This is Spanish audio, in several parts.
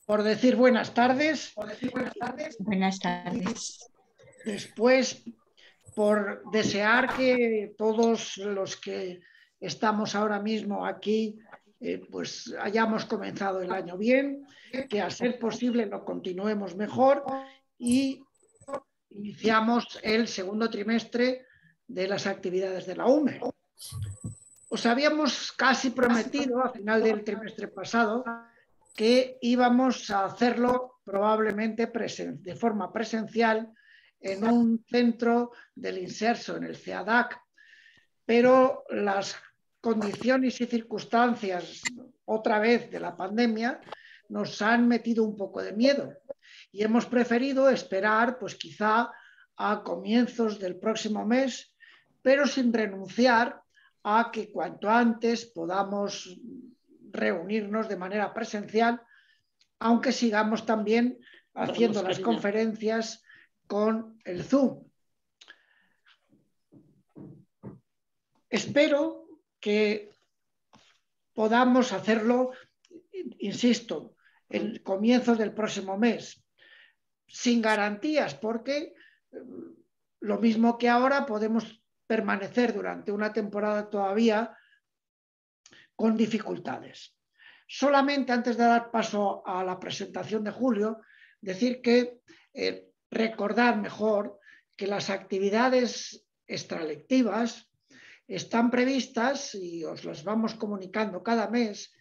Por decir buenas tardes. Buenas tardes. Después, por desear que todos los que estamos ahora mismo aquí, pues hayamos comenzado el año bien, que a ser posible lo continuemos mejor y iniciamos el segundo trimestre de las actividades de la UME. Os habíamos casi prometido a final del trimestre pasado que íbamos a hacerlo probablemente de forma presencial en un centro del Inserso, en el CEADAC, pero las condiciones y circunstancias, otra vez de la pandemia, nos han metido un poco de miedo y hemos preferido esperar, pues quizá a comienzos del próximo mes, pero sin renunciar a que cuanto antes podamos reunirnos de manera presencial, aunque sigamos también haciendo las conferencias con el Zoom. Espero que podamos hacerlo, insisto, el comienzo del próximo mes, sin garantías, porque lo mismo que ahora podemos permanecer durante una temporada todavía con dificultades. Solamente antes de dar paso a la presentación de Julio, decir que recordar mejor que las actividades extralectivas están previstas y os las vamos comunicando cada mes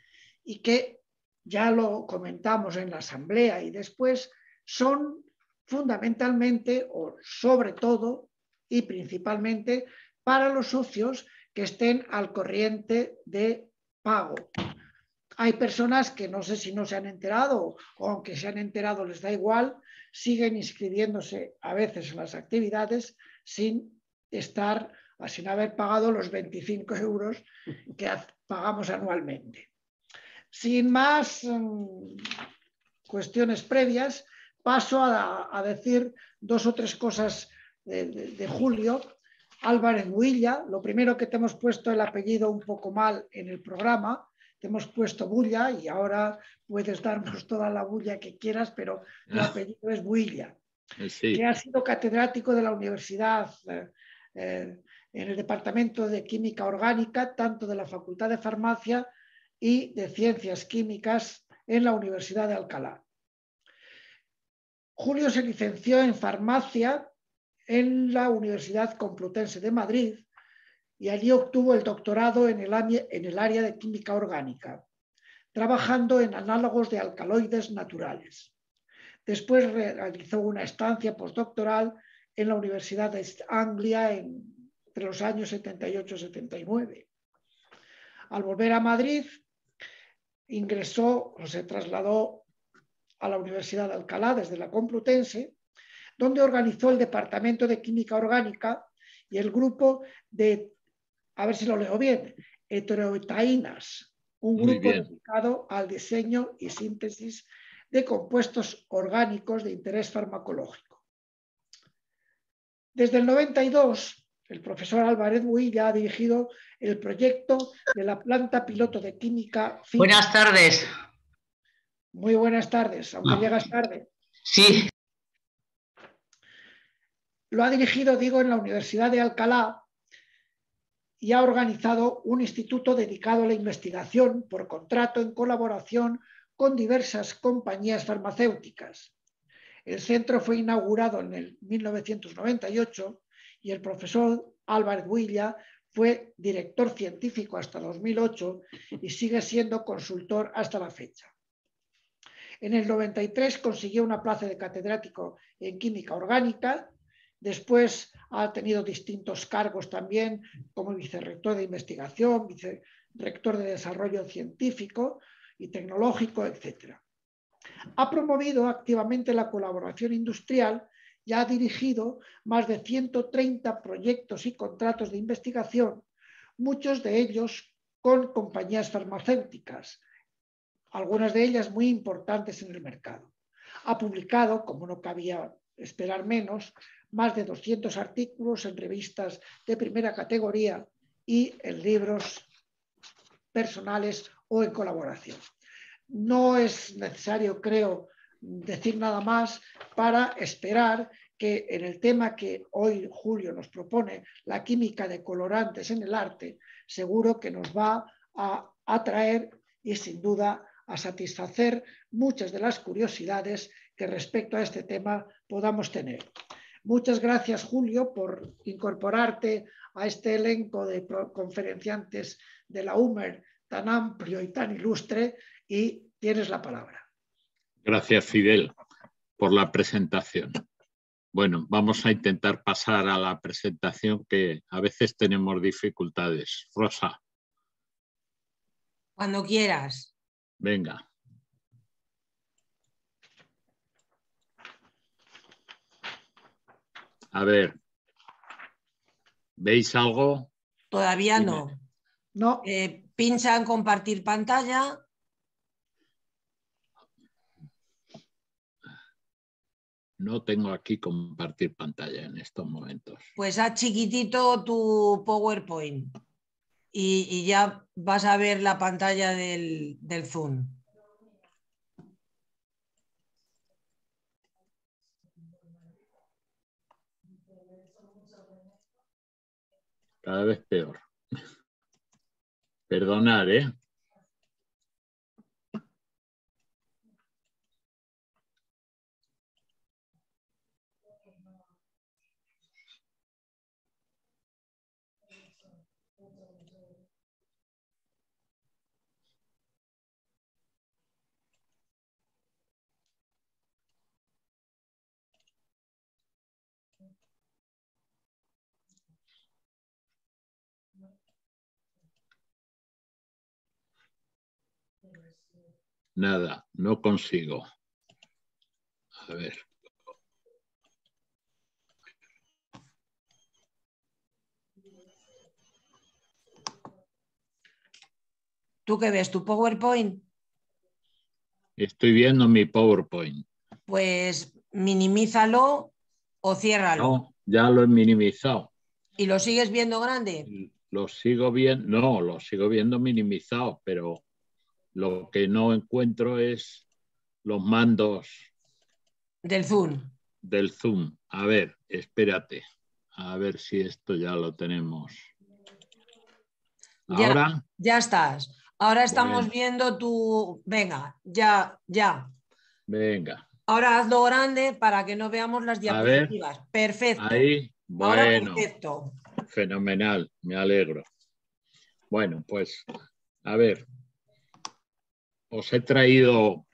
y que ya lo comentamos en la asamblea y después son fundamentalmente o sobre todo y principalmente para los socios que estén al corriente de pago. Hay personas que no sé si no se han enterado o aunque se han enterado les da igual, siguen inscribiéndose a veces en las actividades sin haber pagado los 25 euros que pagamos anualmente. Sin más cuestiones previas, paso a decir dos o tres cosas de Julio. Álvarez Builla, lo primero que te hemos puesto el apellido un poco mal en el programa, te hemos puesto Bulla y ahora puedes darnos toda la bulla que quieras, pero tu apellido es Builla, sí. Que ha sido catedrático de la universidad en el Departamento de Química Orgánica, tanto de la Facultad de Farmacia y de Ciencias Químicas en la Universidad de Alcalá. Julio se licenció en farmacia en la Universidad Complutense de Madrid y allí obtuvo el doctorado en el área de química orgánica, trabajando en análogos de alcaloides naturales. Después realizó una estancia postdoctoral en la Universidad de East Anglia entre los años 78 y 79. Al volver a Madrid, se trasladó a la Universidad de Alcalá desde la Complutense, donde organizó el Departamento de Química Orgánica y el grupo de, a ver si lo leo bien, heteroetaínas, un grupo dedicado al diseño y síntesis de compuestos orgánicos de interés farmacológico. Desde el 92, el profesor Álvarez Builla ha dirigido el proyecto de la planta piloto de química fina. Buenas tardes. Muy buenas tardes, aunque llegas tarde. Sí. Lo ha dirigido, digo, en la Universidad de Alcalá y ha organizado un instituto dedicado a la investigación por contrato en colaboración con diversas compañías farmacéuticas. El centro fue inaugurado en el 1998 y el profesor Álvarez Builla fue director científico hasta 2008 y sigue siendo consultor hasta la fecha. En el 93 consiguió una plaza de catedrático en química orgánica. Después ha tenido distintos cargos también como vicerrector de investigación, vicerrector de desarrollo científico y tecnológico, etc. Ha promovido activamente la colaboración industrial y ha dirigido más de 130 proyectos y contratos de investigación, muchos de ellos con compañías farmacéuticas, algunas de ellas muy importantes en el mercado. Ha publicado, como no cabía esperar menos, más de 200 artículos en revistas de primera categoría y en libros personales o en colaboración. No es necesario, creo, decir nada más para esperar que en el tema que hoy Julio nos propone, la química de colorantes en el arte, seguro que nos va a atraer y sin duda a satisfacer muchas de las curiosidades que respecto a este tema podamos tener. Muchas gracias, Julio, por incorporarte a este elenco de conferenciantes de la UMER tan amplio y tan ilustre, y tienes la palabra. Gracias, Fidel, por la presentación. Bueno, vamos a intentar pasar a la presentación, que a veces tenemos dificultades. Rosa. Cuando quieras. Venga. A ver, ¿veis algo? Todavía Dime. no. No. Pincha en compartir pantalla. No tengo aquí compartir pantalla en estos momentos. Pues haz chiquitito tu PowerPoint y ya vas a ver la pantalla del Zoom. Cada vez peor. Perdonad, ¿eh? Nada, no consigo. A ver. ¿Tú qué ves? ¿Tu PowerPoint? Estoy viendo mi PowerPoint. Pues minimízalo o ciérralo. No, ya lo he minimizado. ¿Y lo sigues viendo grande? Lo sigo viendo, no, lo sigo viendo minimizado, pero lo que no encuentro es los mandos Del Zoom. del Zoom. A ver, espérate. A ver si esto ya lo tenemos. Ya, ¿Ahora? ya estás. Ahora estamos Bueno. viendo tu... Venga, ya. Venga. Ahora hazlo grande para que no veamos las A ver. diapositivas. Perfecto. Ahí. Ahora Bueno. perfecto. Fenomenal. Me alegro. Bueno, pues, a ver. Os he traído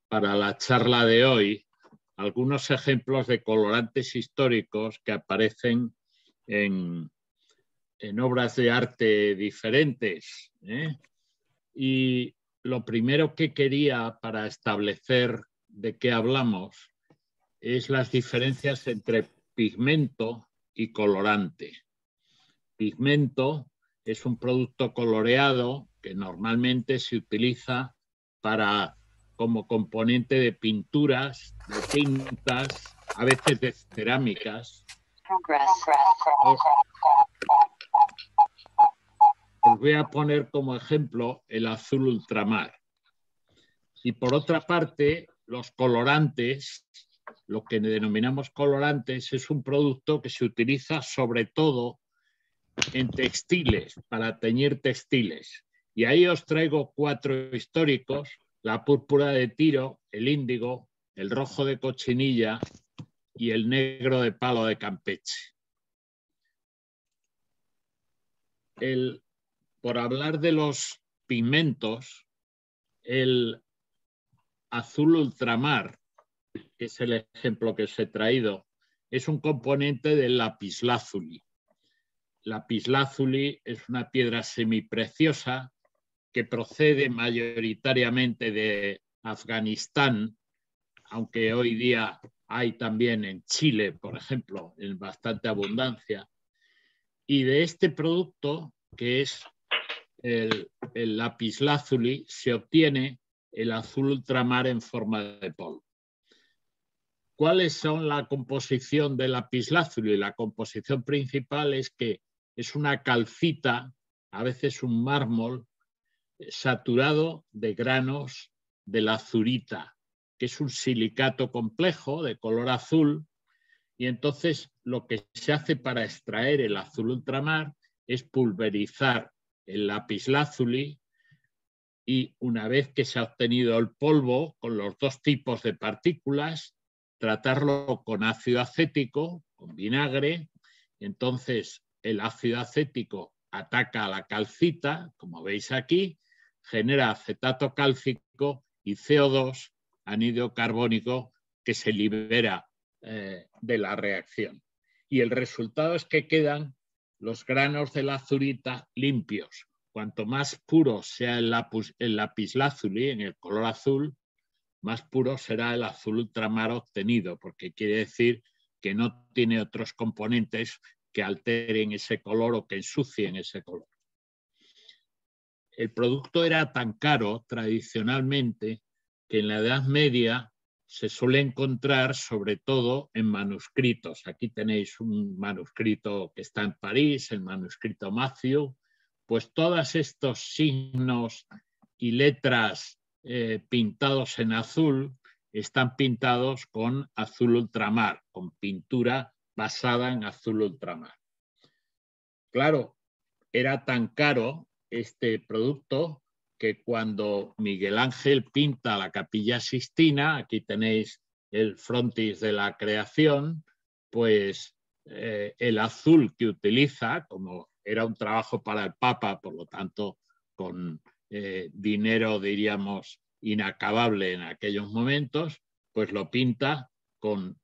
para la charla de hoy algunos ejemplos de colorantes históricos que aparecen en obras de arte diferentes. Y lo primero que quería, para establecer de qué hablamos, es las diferencias entre pigmento y colorante. Pigmento es un producto coloreado que normalmente se utiliza como componente de pinturas, de tintas, a veces de cerámicas. Os voy a poner como ejemplo el azul ultramar. Y por otra parte, los colorantes, lo que denominamos colorantes, es un producto que se utiliza sobre todo en textiles, para teñir textiles. Y ahí os traigo 4 históricos: la púrpura de Tiro, el índigo, el rojo de cochinilla y el negro de palo de Campeche. Por hablar de los pigmentos, el azul ultramar, que es el ejemplo que os he traído, es un componente del lapislázuli. Lapislázuli es una piedra semipreciosa que procede mayoritariamente de Afganistán, aunque hoy día hay también en Chile, por ejemplo, en bastante abundancia. Y de este producto, que es el lapislázuli, se obtiene el azul ultramar en forma de polvo. ¿Cuáles son la composición del lapislázuli? La composición principal es que es una calcita, a veces un mármol, saturado de granos de lazurita, que es un silicato complejo de color azul, y entonces lo que se hace para extraer el azul ultramar es pulverizar el lapislázuli y una vez que se ha obtenido el polvo con los dos tipos de partículas, tratarlo con ácido acético, con vinagre. Entonces el ácido acético ataca a la calcita, como veis aquí, genera acetato cálcico y CO2, anhídrido carbónico, que se libera de la reacción. Y el resultado es que quedan los granos de lazurita limpios. Cuanto más puro sea el lapislázuli en el color azul, más puro será el azul ultramar obtenido, porque quiere decir que no tiene otros componentes que alteren ese color o que ensucien ese color. El producto era tan caro tradicionalmente que en la Edad Media se suele encontrar sobre todo en manuscritos. Aquí tenéis un manuscrito que está en París, el manuscrito Matthew. Pues todos estos signos y letras pintados en azul están pintados con azul ultramar, con pintura basada en azul ultramar. Claro, era tan caro este producto que cuando Miguel Ángel pinta la Capilla Sixtina, aquí tenéis el frontis de la creación, pues el azul que utiliza, como era un trabajo para el Papa, por lo tanto con dinero, diríamos, inacabable en aquellos momentos, pues lo pinta con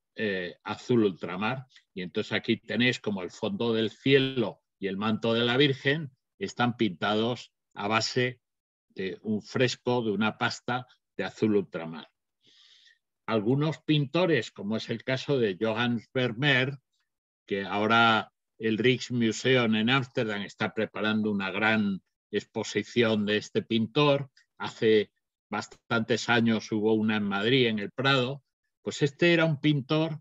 azul ultramar. Y entonces aquí tenéis como el fondo del cielo y el manto de la Virgen están pintados a base de un fresco, de una pasta de azul ultramar. Algunos pintores, como es el caso de Johannes Vermeer, que ahora el Rijksmuseum en Ámsterdam está preparando una gran exposición de este pintor. Hace bastantes años hubo una en Madrid, en el Prado. Pues este era un pintor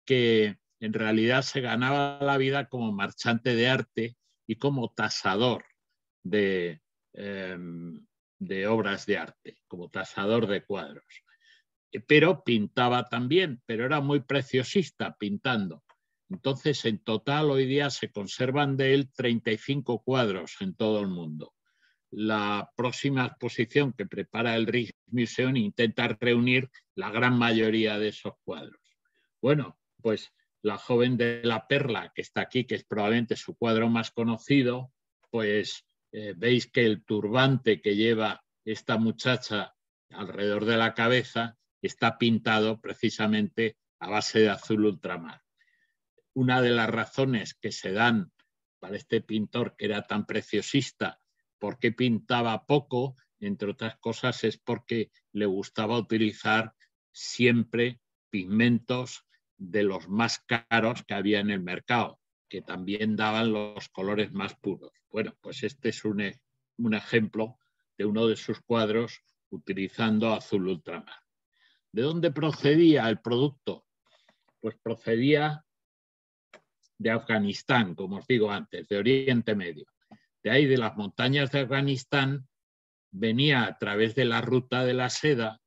que en realidad se ganaba la vida como marchante de arte y como tasador de obras de arte, como tasador de cuadros. Pero pintaba también, pero era muy preciosista pintando. Entonces, en total, hoy día se conservan de él 35 cuadros en todo el mundo. La próxima exposición que prepara el Rijksmuseum intenta reunir la gran mayoría de esos cuadros. Bueno, pues La joven de la perla, que está aquí, que es probablemente su cuadro más conocido, pues veis que el turbante que lleva esta muchacha alrededor de la cabeza está pintado precisamente a base de azul ultramar. Una de las razones que se dan para este pintor, que era tan preciosista, por qué pintaba poco, entre otras cosas, es porque le gustaba utilizar siempre pigmentos de los más caros que había en el mercado, que también daban los colores más puros. Bueno, pues este es un ejemplo de uno de sus cuadros utilizando azul ultramar. ¿De dónde procedía el producto? Pues procedía de Afganistán, como os digo antes, de Oriente Medio. De ahí, de las montañas de Afganistán, venía a través de la ruta de la seda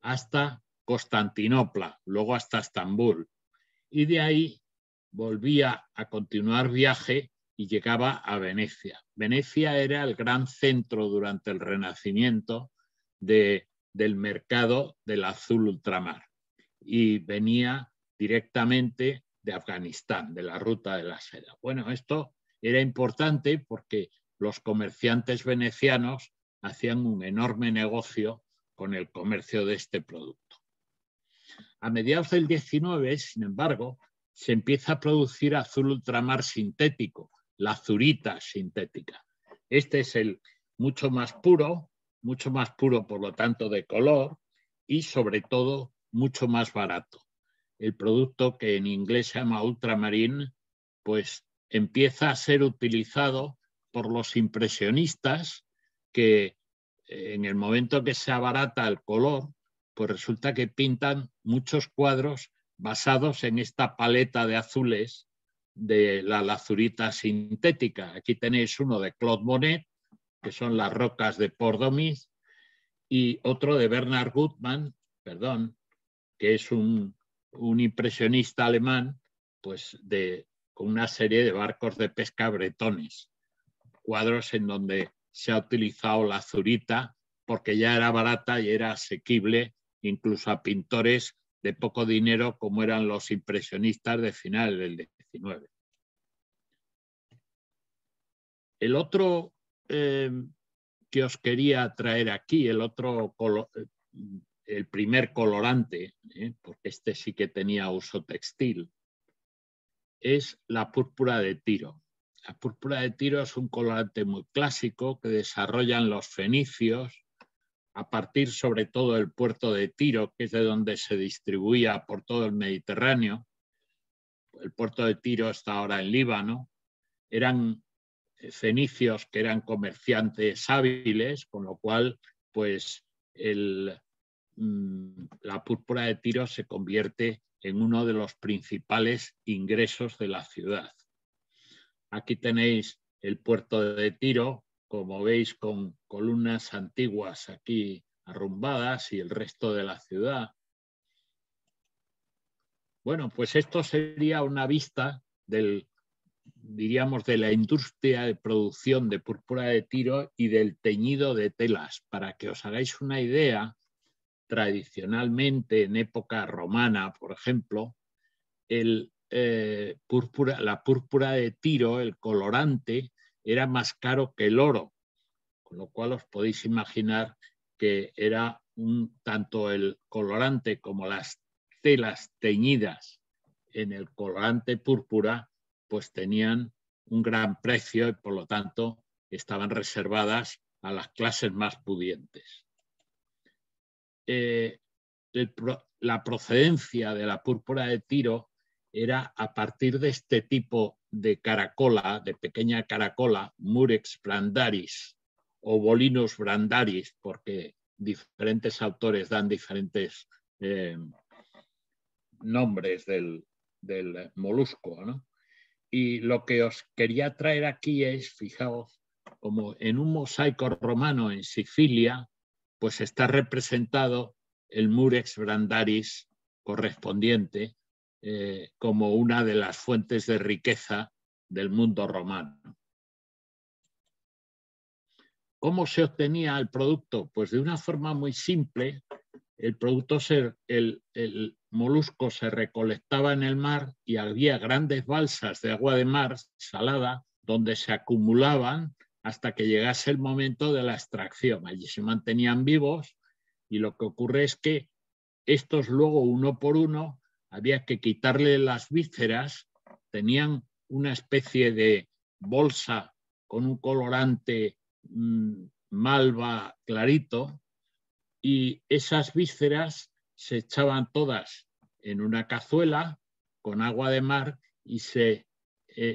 hasta Constantinopla, luego hasta Estambul. Y de ahí volvía a continuar viaje y llegaba a Venecia. Venecia era el gran centro durante el Renacimiento del mercado del azul ultramar y venía directamente de Afganistán, de la ruta de la seda. Bueno, esto era importante porque los comerciantes venecianos hacían un enorme negocio con el comercio de este producto. A mediados del 19, sin embargo, se empieza a producir azul ultramar sintético, la azurita sintética. Este es el mucho más puro por lo tanto de color y sobre todo mucho más barato. El producto, que en inglés se llama ultramarine, pues empieza a ser utilizado por los impresionistas, que en el momento que se abarata el color, pues resulta que pintan muchos cuadros basados en esta paleta de azules de la lazurita sintética. Aquí tenéis uno de Claude Monet, que son las rocas de Port-Domis, y otro de Bernard Gutmann, que es un impresionista alemán, pues con una serie de barcos de pesca bretones, cuadros en donde se ha utilizado la azurita porque ya era barata y era asequible incluso a pintores de poco dinero como eran los impresionistas de finales del XIX. El otro que os quería traer aquí, el primer colorante, porque este sí que tenía uso textil, es la púrpura de Tiro. La púrpura de Tiro es un colorante muy clásico que desarrollan los fenicios a partir sobre todo del puerto de Tiro, que es de donde se distribuía por todo el Mediterráneo. El puerto de Tiro está ahora en Líbano. Eran fenicios que eran comerciantes hábiles, con lo cual pues la púrpura de Tiro se convierte en uno de los principales ingresos de la ciudad. Aquí tenéis el puerto de Tiro, como veis, con columnas antiguas aquí arrumbadas y el resto de la ciudad. Bueno, pues esto sería una vista diríamos, de la industria de producción de púrpura de Tiro y del teñido de telas. Para que os hagáis una idea, tradicionalmente en época romana, por ejemplo, la púrpura de Tiro, el colorante, era más caro que el oro, con lo cual os podéis imaginar que era tanto el colorante como las telas teñidas en el colorante púrpura, pues tenían un gran precio y por lo tanto estaban reservadas a las clases más pudientes. La procedencia de la púrpura de Tiro era a partir de este tipo de caracola, de pequeña caracola, Murex brandaris o Bolinus brandaris, porque diferentes autores dan diferentes nombres del molusco, ¿no? Y lo que os quería traer aquí es, fijaos, como en un mosaico romano en Sicilia, pues está representado el Murex brandaris correspondiente como una de las fuentes de riqueza del mundo romano. ¿Cómo se obtenía el producto? Pues de una forma muy simple. El producto, el molusco se recolectaba en el mar y había grandes balsas de agua de mar salada donde se acumulaban hasta que llegase el momento de la extracción. Allí se mantenían vivos y lo que ocurre es que estos luego, uno por uno, había que quitarle las vísceras, tenían una especie de bolsa con un colorante malva clarito, y esas vísceras se echaban todas en una cazuela con agua de mar y se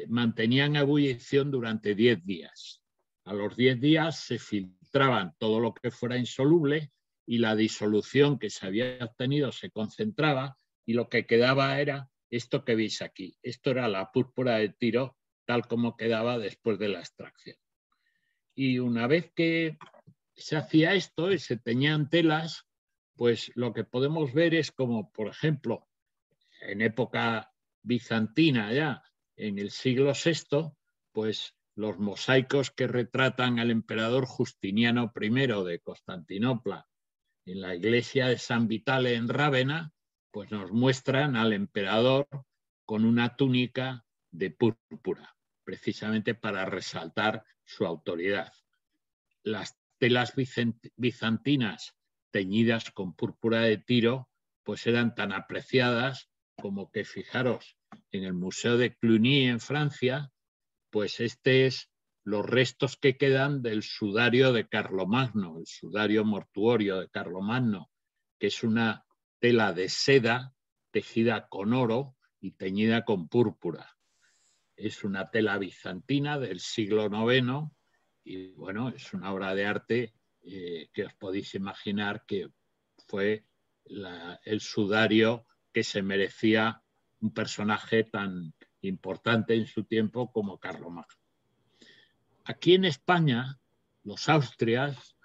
mantenían a ebullición durante 10 días. A los 10 días se filtraban todo lo que fuera insoluble y la disolución que se había obtenido se concentraba y lo que quedaba era esto que veis aquí. Esto era la púrpura de Tiro tal como quedaba después de la extracción. Y una vez que se hacía esto y se teñían telas, pues lo que podemos ver es como, por ejemplo, en época bizantina ya, en el siglo VI, pues los mosaicos que retratan al emperador Justiniano I de Constantinopla en la iglesia de San Vitale en Rávena, pues nos muestran al emperador con una túnica de púrpura, precisamente para resaltar su autoridad. Las telas bizantinas teñidas con púrpura de Tiro pues eran tan apreciadas como que, fijaros, en el Museo de Cluny en Francia, pues este es los restos que quedan del sudario de Carlomagno, el sudario mortuorio de Carlomagno, que es una tela de seda tejida con oro y teñida con púrpura. Es una tela bizantina del siglo IX y bueno, es una obra de arte que os podéis imaginar que fue el sudario que se merecía un personaje tan importante en su tiempo como Carlomagno. Aquí en España los Austrias,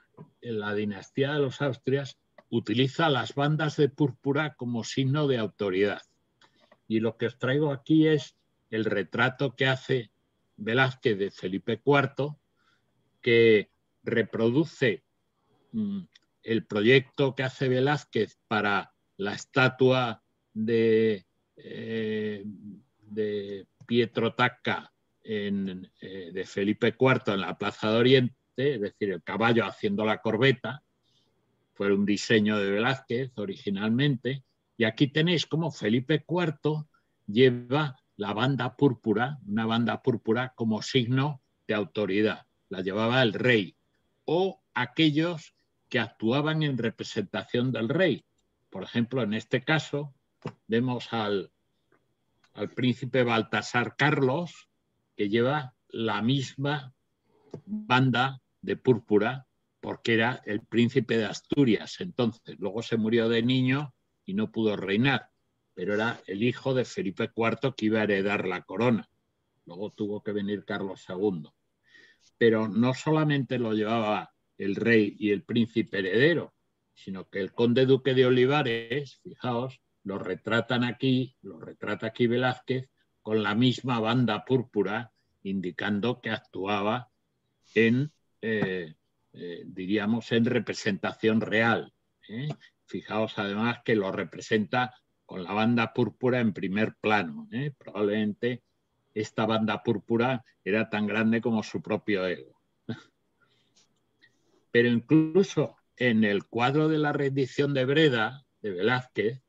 la dinastía de los Austrias, utiliza las bandas de púrpura como signo de autoridad. Y lo que os traigo aquí es el retrato que hace Velázquez de Felipe IV, que reproduce el proyecto que hace Velázquez para la estatua de Pietro Tacca de Felipe IV en la Plaza de Oriente, es decir, el caballo haciendo la corbeta. Fue un diseño de Velázquez originalmente, y aquí tenéis cómo Felipe IV lleva la banda púrpura, una banda púrpura como signo de autoridad. La llevaba el rey o aquellos que actuaban en representación del rey. Por ejemplo, en este caso vemos al príncipe Baltasar Carlos, que lleva la misma banda de púrpura porque era el príncipe de Asturias. Entonces, luego se murió de niño y no pudo reinar, pero era el hijo de Felipe IV que iba a heredar la corona. Luego tuvo que venir Carlos II. Pero no solamente lo llevaba el rey y el príncipe heredero, sino que el conde duque de Olivares, fijaos, lo retrata aquí Velázquez con la misma banda púrpura, indicando que actuaba diríamos, en representación real. Fijaos además que lo representa con la banda púrpura en primer plano. Probablemente esta banda púrpura era tan grande como su propio ego. Pero incluso en el cuadro de la rendición de Breda, de Velázquez,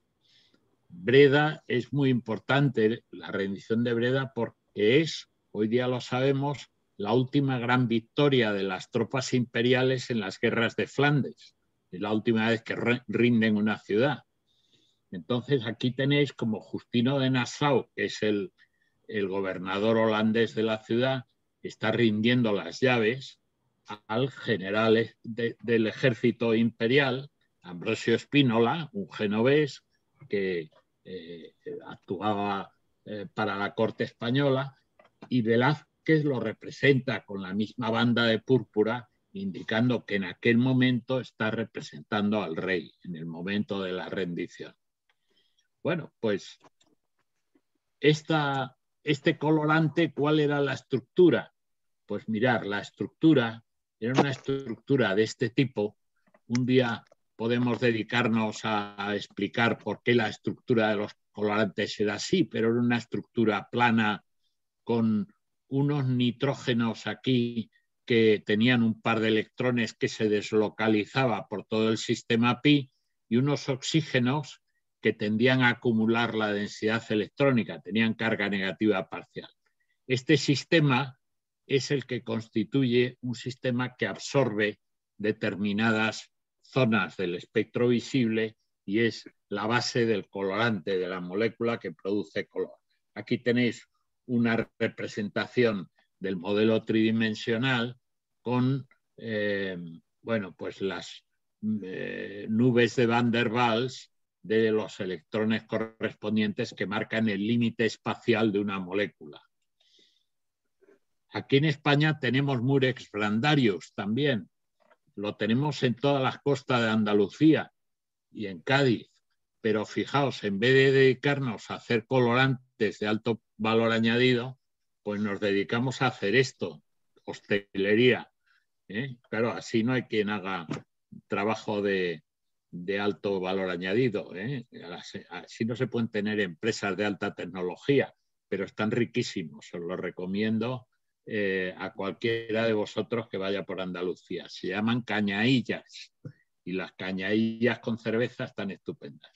Breda es muy importante, la rendición de Breda, porque es, hoy día lo sabemos, la última gran victoria de las tropas imperiales en las guerras de Flandes. Es la última vez que rinden una ciudad. Entonces aquí tenéis como Justino de Nassau, que es el gobernador holandés de la ciudad, está rindiendo las llaves al general del ejército imperial, Ambrosio Spínola, un genovés que actuaba para la corte española, y Velázquez lo representa con la misma banda de púrpura, indicando que en aquel momento está representando al rey, en el momento de la rendición. Bueno, pues este colorante, ¿cuál era la estructura? Pues mirar, la estructura era una estructura de este tipo. Un día podemos dedicarnos a explicar por qué la estructura de los colorantes era así, pero era una estructura plana con unos nitrógenos aquí que tenían un par de electrones que se deslocalizaba por todo el sistema pi y unos oxígenos que tendían a acumular la densidad electrónica, tenían carga negativa parcial. Este sistema es el que constituye un sistema que absorbe determinadas zonas del espectro visible y es la base del colorante de la molécula que produce color. Aquí tenéis una representación del modelo tridimensional con bueno, pues las nubes de Van der Waals de los electrones correspondientes que marcan el límite espacial de una molécula. Aquí en España tenemos Murex brandarius también. Lo tenemos en todas las costas de Andalucía y en Cádiz. Pero fijaos, en vez de dedicarnos a hacer colorantes de alto valor añadido, pues nos dedicamos a hacer esto, hostelería. Claro, así no hay quien haga trabajo de alto valor añadido. Así no se pueden tener empresas de alta tecnología, pero están riquísimos. Os lo recomiendo a cualquiera de vosotros que vaya por Andalucía. Se llaman cañaillas y las cañaillas con cerveza están estupendas.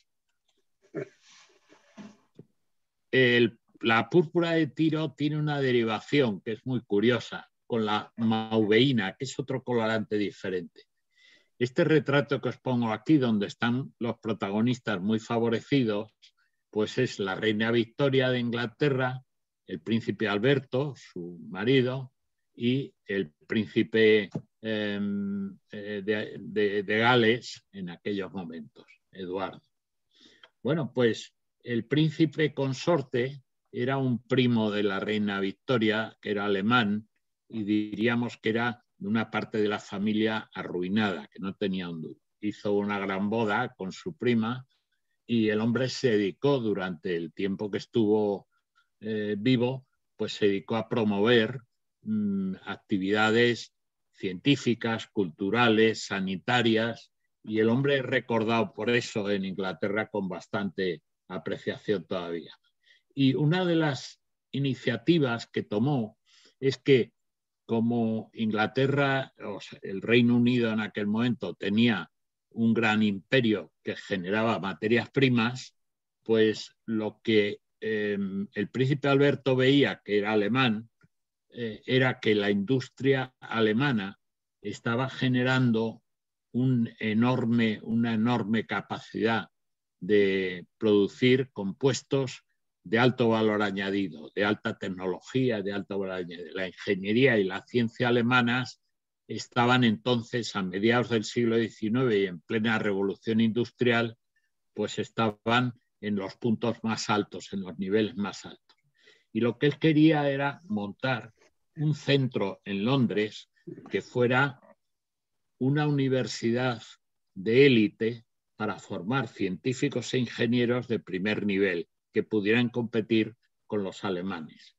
La púrpura de Tiro tiene una derivación que es muy curiosa con la mauveína, que es otro colorante diferente. Este retrato que os pongo aquí, donde están los protagonistas muy favorecidos, pues es la reina Victoria de Inglaterra, el príncipe Alberto, su marido, y el príncipe de Gales en aquellos momentos, Eduardo. Bueno, pues el príncipe consorte era un primo de la reina Victoria, que era alemán, y diríamos que era una parte de la familia arruinada, que no tenía un duro. Hizo una gran boda con su prima y el hombre se dedicó durante el tiempo que estuvo vivo, pues se dedicó a promover actividades científicas, culturales, sanitarias, y el hombre es recordado por eso en Inglaterra con bastante apreciación todavía. Y una de las iniciativas que tomó es que, como Inglaterra, o sea, el Reino Unido en aquel momento tenía un gran imperio que generaba materias primas, pues lo que el príncipe Alberto veía, que era alemán, era que la industria alemana estaba generando una enorme capacidad de producir compuestos de alto valor añadido, de alta tecnología, de alto valor añadido. La ingeniería y la ciencia alemanas estaban entonces, a mediados del siglo XIX y en plena revolución industrial, pues estaban en los puntos más altos, en los niveles más altos. Y lo que él quería era montar un centro en Londres que fuera una universidad de élite para formar científicos e ingenieros de primer nivel que pudieran competir con los alemanes.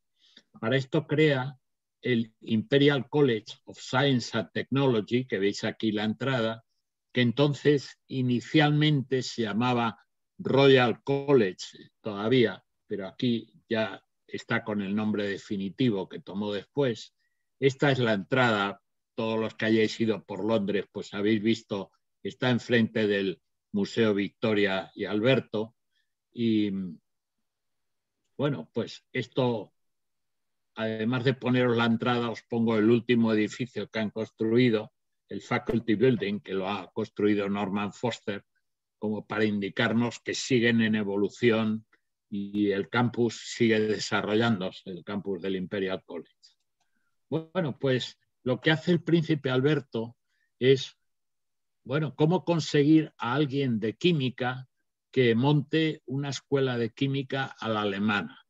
Para esto crea el Imperial College of Science and Technology, que veis aquí la entrada, que entonces inicialmente se llamaba Royal College todavía, pero aquí ya está con el nombre definitivo que tomó después. Esta es la entrada. Todos los que hayáis ido por Londres, pues habéis visto, está enfrente del Museo Victoria y Alberto. Y bueno, pues esto, además de poneros la entrada, os pongo el último edificio que han construido, el Faculty Building, que lo ha construido Norman Foster, como para indicarnos que siguen en evolución y el campus sigue desarrollándose, el campus del Imperial College. Bueno, pues lo que hace el príncipe Alberto es, bueno, cómo conseguir a alguien de química que monte una escuela de química a la alemana.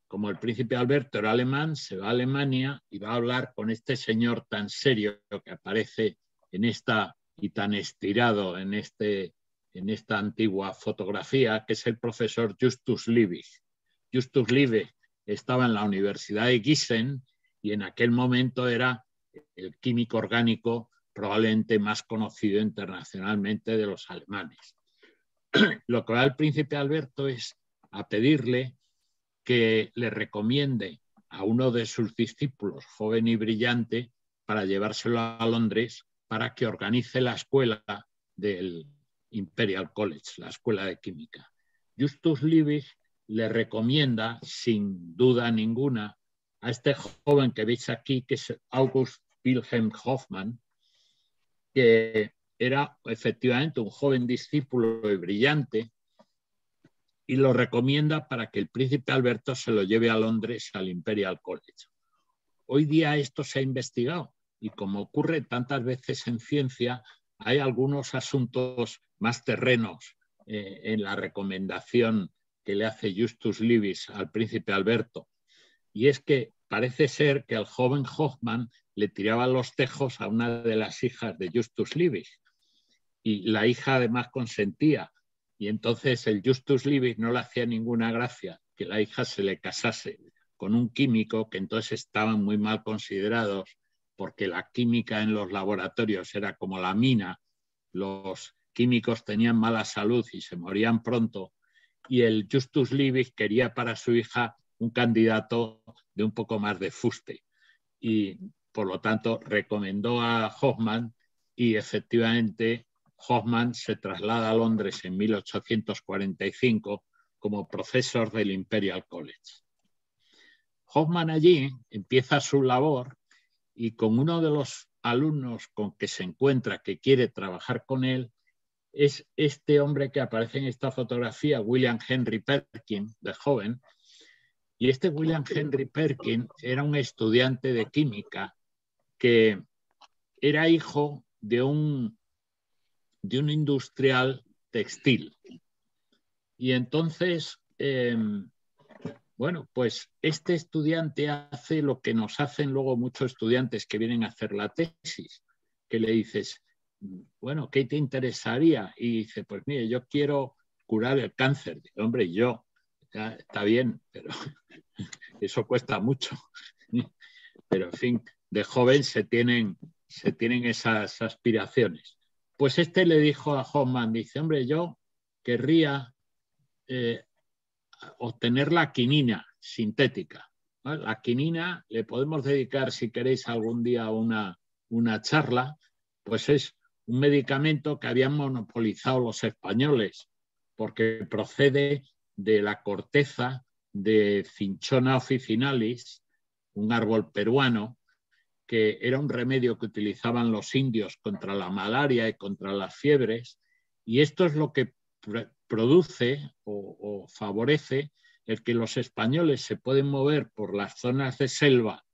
Como el príncipe Alberto era alemán, se va a Alemania y va a hablar con este señor tan serio que aparece en esta y tan estirado en esta antigua fotografía, que es el profesor Justus Liebig. Justus Liebig estaba en la Universidad de Gießen y en aquel momento era el químico orgánico probablemente más conocido internacionalmente de los alemanes. Lo que va el príncipe Alberto es a pedirle que le recomiende a uno de sus discípulos, joven y brillante, para llevárselo a Londres para que organice la escuela del Imperial College, la escuela de química. Justus Liebig le recomienda, sin duda ninguna, a este joven que veis aquí, que es August Wilhelm Hoffmann, que era efectivamente un joven discípulo y brillante, y lo recomienda para que el príncipe Alberto se lo lleve a Londres al Imperial College. Hoy día esto se ha investigado y, como ocurre tantas veces en ciencia, hay algunos asuntos más terrenos en la recomendación que le hace Justus Liebig al príncipe Alberto. Y es que parece ser que el joven Hoffmann le tiraba los tejos a una de las hijas de Justus Liebig y la hija además consentía. Y entonces el Justus Liebig no le hacía ninguna gracia que la hija se le casase con un químico, que entonces estaban muy mal considerados porque la química en los laboratorios era como la mina, los químicos tenían mala salud y se morían pronto, y el Justus Liebig quería para su hija un candidato de un poco más de fuste y por lo tanto recomendó a Hoffmann y efectivamente Hoffmann se traslada a Londres en 1845 como profesor del Imperial College. Hoffmann allí empieza su labor y con uno de los alumnos con que se encuentra que quiere trabajar con él es este hombre que aparece en esta fotografía, William Henry Perkin, de joven. Y este William Henry Perkin era un estudiante de química que era hijo de un industrial textil. Y entonces Bueno, pues este estudiante hace lo que nos hacen luego muchos estudiantes que vienen a hacer la tesis, que le dices, bueno, ¿qué te interesaría? Y dice, pues mire, yo quiero curar el cáncer. Dice, hombre, yo, ya, está bien, pero eso cuesta mucho. Pero, en fin, de joven se tienen esas aspiraciones. Pues este le dijo a Hoffman, dice, hombre, yo querría obtener la quinina sintética. ¿Vale? La quinina le podemos dedicar, si queréis, algún día una charla, pues es un medicamento que habían monopolizado los españoles, porque procede de la corteza de Cinchona officinalis, un árbol peruano, que era un remedio que utilizaban los indios contra la malaria y contra las fiebres, y esto es lo que produce o favorece el que los españoles se pueden mover por las zonas de selva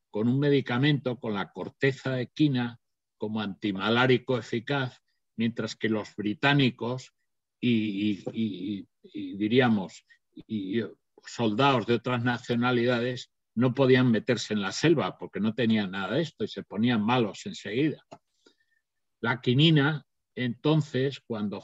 con un medicamento, con la corteza de quina, como antimalárico eficaz, mientras que los británicos y diríamos, y soldados de otras nacionalidades no podían meterse en la selva porque no tenían nada de esto y se ponían malos enseguida. La quinina, entonces, cuando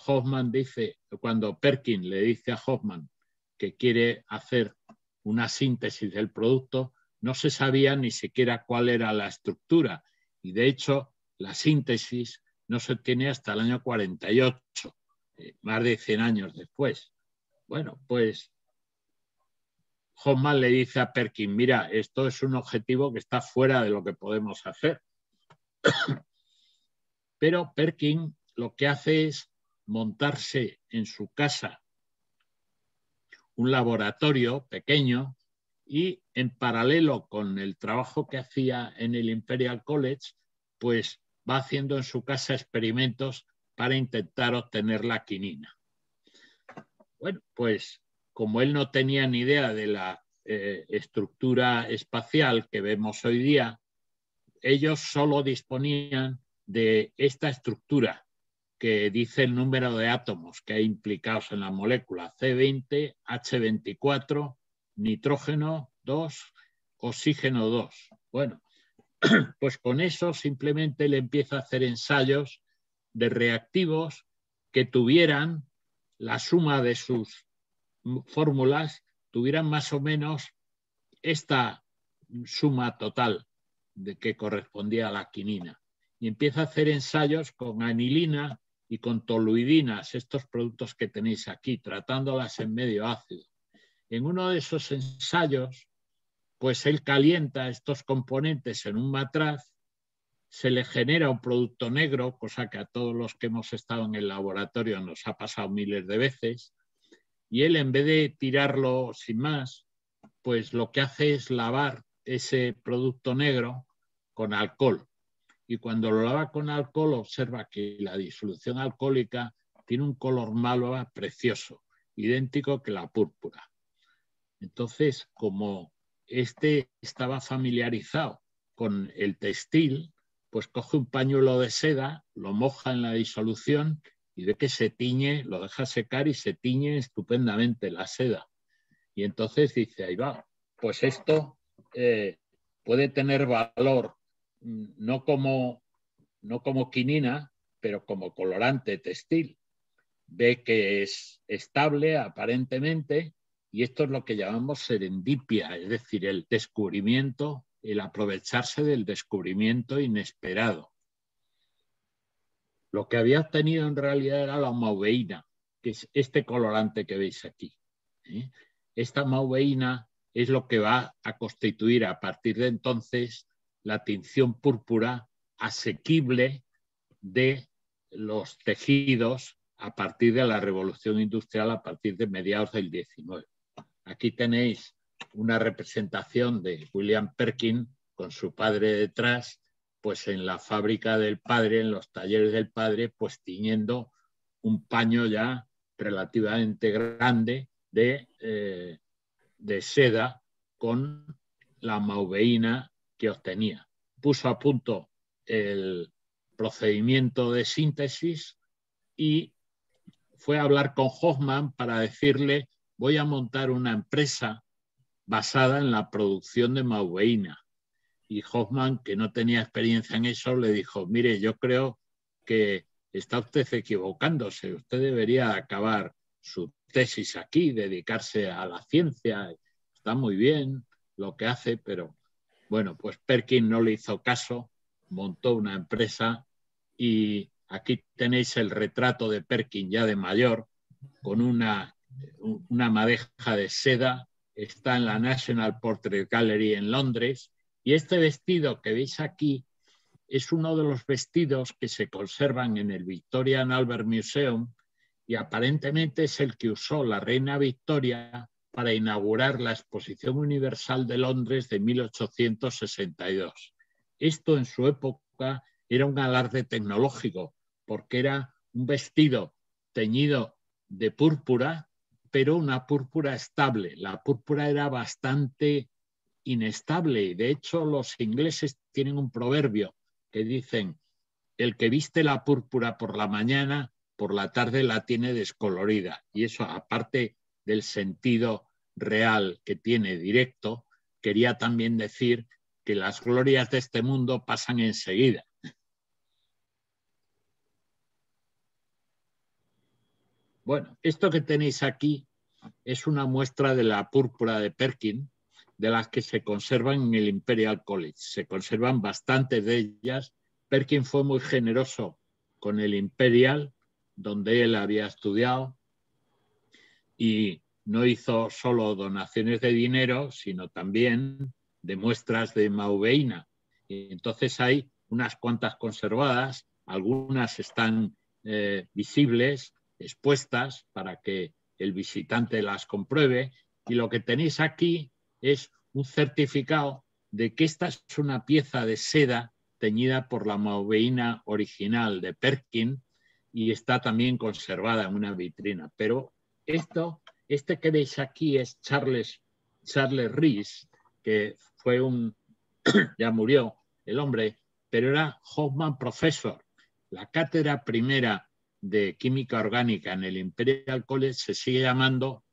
Perkin le dice a Hoffman que quiere hacer una síntesis del producto, no se sabía ni siquiera cuál era la estructura y de hecho la síntesis no se obtiene hasta el año 48, más de 100 años después. Bueno, pues Hoffman le dice a Perkin, mira, esto es un objetivo que está fuera de lo que podemos hacer. Pero Perkin lo que hace es montarse en su casa un laboratorio pequeño y en paralelo con el trabajo que hacía en el Imperial College, pues va haciendo en su casa experimentos para intentar obtener la quinina. Bueno, pues como él no tenía ni idea de la estructura espacial que vemos hoy día, ellos solo disponían de esta estructura que dice el número de átomos que hay implicados en la molécula, C20, H24, nitrógeno 2, oxígeno 2. Bueno, pues con eso simplemente le empieza a hacer ensayos de reactivos que tuvieran la suma de sus fórmulas, tuvieran más o menos esta suma total de que correspondía a la quinina. Y empieza a hacer ensayos con anilina y con toluidinas, estos productos que tenéis aquí, tratándolas en medio ácido. En uno de esos ensayos, pues él calienta estos componentes en un matraz, se le genera un producto negro, cosa que a todos los que hemos estado en el laboratorio nos ha pasado miles de veces, y él en vez de tirarlo sin más, pues lo que hace es lavar ese producto negro con alcohol. Y cuando lo lava con alcohol observa que la disolución alcohólica tiene un color malva precioso, idéntico que la púrpura. Entonces, como este estaba familiarizado con el textil, pues coge un pañuelo de seda, lo moja en la disolución y ve que se tiñe, lo deja secar y se tiñe estupendamente la seda. Y entonces dice, ahí va, pues esto puede tener valor no como quinina, pero como colorante textil. Ve que es estable aparentemente y esto es lo que llamamos serendipia, es decir, el descubrimiento, el aprovecharse del descubrimiento inesperado. Lo que había obtenido en realidad era la mauveína, que es este colorante que veis aquí. Esta mauveína es lo que va a constituir a partir de entonces la tinción púrpura asequible de los tejidos a partir de la revolución industrial, a partir de mediados del 19. Aquí tenéis una representación de William Perkin con su padre detrás, pues en la fábrica del padre, en los talleres del padre, pues tiñendo un paño ya relativamente grande de seda con la mauveína que obtenía. Puso a punto el procedimiento de síntesis y fue a hablar con Hoffman para decirle, voy a montar una empresa basada en la producción de maubehina. Y Hoffman, que no tenía experiencia en eso, le dijo, mire, yo creo que está usted equivocándose, usted debería acabar su tesis aquí, dedicarse a la ciencia, está muy bien lo que hace, pero bueno, pues Perkin no le hizo caso, montó una empresa y aquí tenéis el retrato de Perkin ya de mayor, con una madeja de seda, está en la National Portrait Gallery en Londres, y este vestido que veis aquí es uno de los vestidos que se conservan en el Victoria and Albert Museum y aparentemente es el que usó la reina Victoria para inaugurar la Exposición Universal de Londres de 1862. Esto en su época era un alarde tecnológico porque era un vestido teñido de púrpura, pero una púrpura estable. La púrpura era bastante inestable y de hecho los ingleses tienen un proverbio que dicen: el que viste la púrpura por la mañana, por la tarde la tiene descolorida. Y eso, aparte del sentido real que tiene directo, quería también decir que las glorias de este mundo pasan enseguida. Bueno, esto que tenéis aquí es una muestra de la púrpura de Perkin, de las que se conservan en el Imperial College. Se conservan bastantes de ellas. Perkin fue muy generoso con el Imperial, donde él había estudiado, y no hizo solo donaciones de dinero, sino también de muestras de maubehina. Y entonces hay unas cuantas conservadas, algunas están visibles, expuestas para que el visitante las compruebe, y lo que tenéis aquí es un certificado de que esta es una pieza de seda teñida por la maubehina original de Perkin y está también conservada en una vitrina. Pero este que veis aquí es Charles Rees, que fue ya murió el hombre, pero era Hoffman Professor. La cátedra primera de química orgánica en el Imperial College se sigue llamando,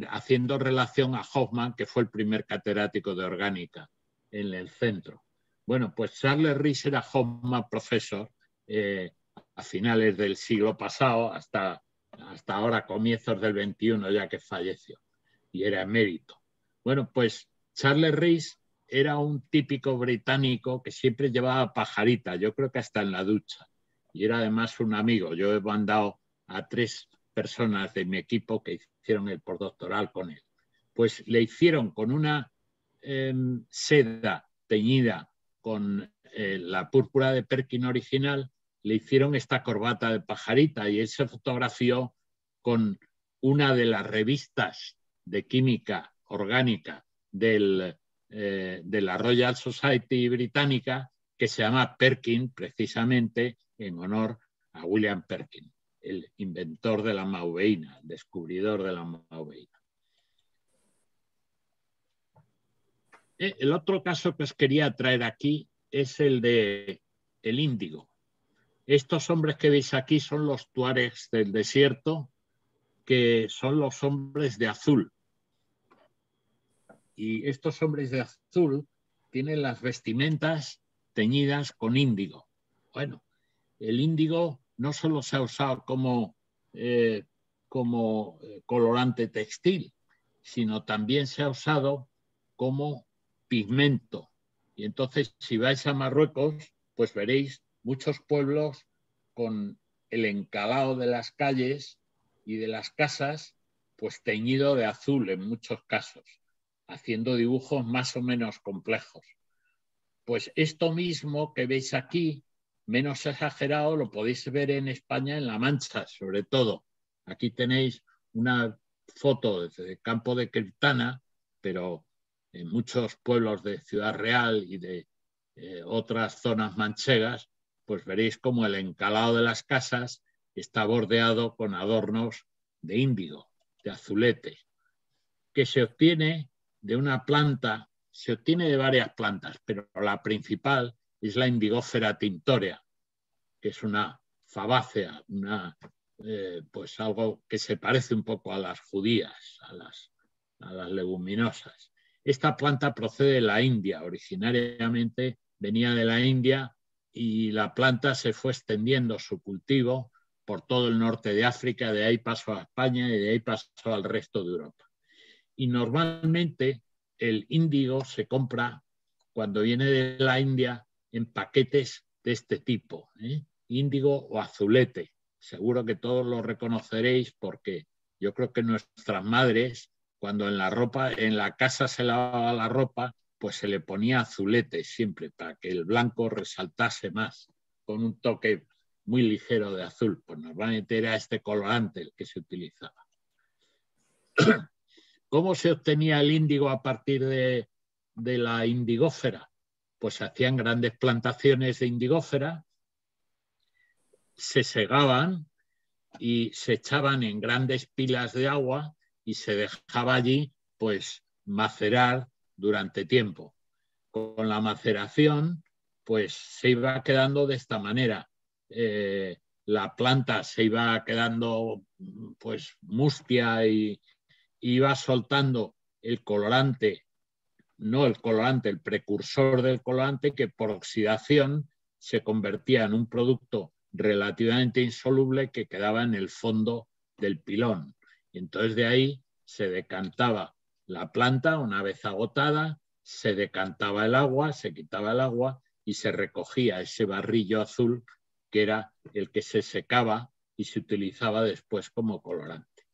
haciendo relación a Hoffman, que fue el primer catedrático de orgánica en el centro. Bueno, pues Charles Rees era Hoffman Professor a finales del siglo pasado, hasta ahora, comienzos del 21, ya que falleció, y era emérito. Bueno, pues Charles Rees era un típico británico que siempre llevaba pajarita, yo creo que hasta en la ducha, y era además un amigo. Yo he mandado a 3 personas de mi equipo que hicieron el postdoctoral con él. Pues le hicieron con una seda teñida con la púrpura de Perkin original, le hicieron esta corbata de pajarita, y él se fotografió con una de las revistas de química orgánica de la Royal Society británica, que se llama Perkin, precisamente en honor a William Perkin, el inventor de la maubehina, el descubridor de la maubehina. El otro caso que os quería traer aquí es el de el índigo. Estos hombres que veis aquí son los tuaregs del desierto, que son los hombres de azul. Y estos hombres de azul tienen las vestimentas teñidas con índigo. Bueno, el índigo no solo se ha usado como colorante textil, sino también se ha usado como pigmento. Y entonces, si vais a Marruecos, pues veréis muchos pueblos con el encalado de las calles y de las casas, pues teñido de azul en muchos casos, haciendo dibujos más o menos complejos. Pues esto mismo que veis aquí, menos exagerado, lo podéis ver en España, en La Mancha, sobre todo. Aquí tenéis una foto del campo de Criptana, pero en muchos pueblos de Ciudad Real y de otras zonas manchegas, pues veréis como el encalado de las casas está bordeado con adornos de índigo, de azulete, que se obtiene de una planta, se obtiene de varias plantas, pero la principal es la Indigófera tintorea, que es una fabácea, pues algo que se parece un poco a las judías, a las leguminosas. Esta planta procede de la India, originariamente venía de la India y la planta se fue extendiendo su cultivo por todo el norte de África, de ahí pasó a España y de ahí pasó al resto de Europa. Y normalmente el índigo se compra cuando viene de la India en paquetes de este tipo, índigo o azulete. Seguro que todos lo reconoceréis porque yo creo que nuestras madres, cuando en la ropa, en la casa se lavaba la ropa, pues se le ponía azulete siempre para que el blanco resaltase más, con un toque muy ligero de azul. Pues normalmente era este colorante el que se utilizaba. ¿Cómo se obtenía el índigo a partir de la indigófera? Pues se hacían grandes plantaciones de indigófera, se segaban y se echaban en grandes pilas de agua y se dejaba allí pues macerar durante tiempo. Con la maceración pues se iba quedando de esta manera. La planta se iba quedando pues mustia y iba soltando el colorante, no el colorante, el precursor del colorante, que por oxidación se convertía en un producto relativamente insoluble que quedaba en el fondo del pilón. Y entonces de ahí se decantaba la planta una vez agotada, se decantaba el agua, se quitaba el agua y se recogía ese barrillo azul que era el que se secaba y se utilizaba después como colorante.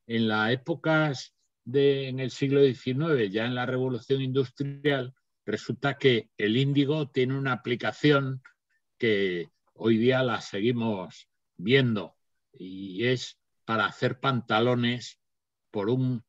En las épocas en el siglo XIX, ya en la Revolución Industrial, resulta que el índigo tiene una aplicación que hoy día la seguimos viendo y es para hacer pantalones por un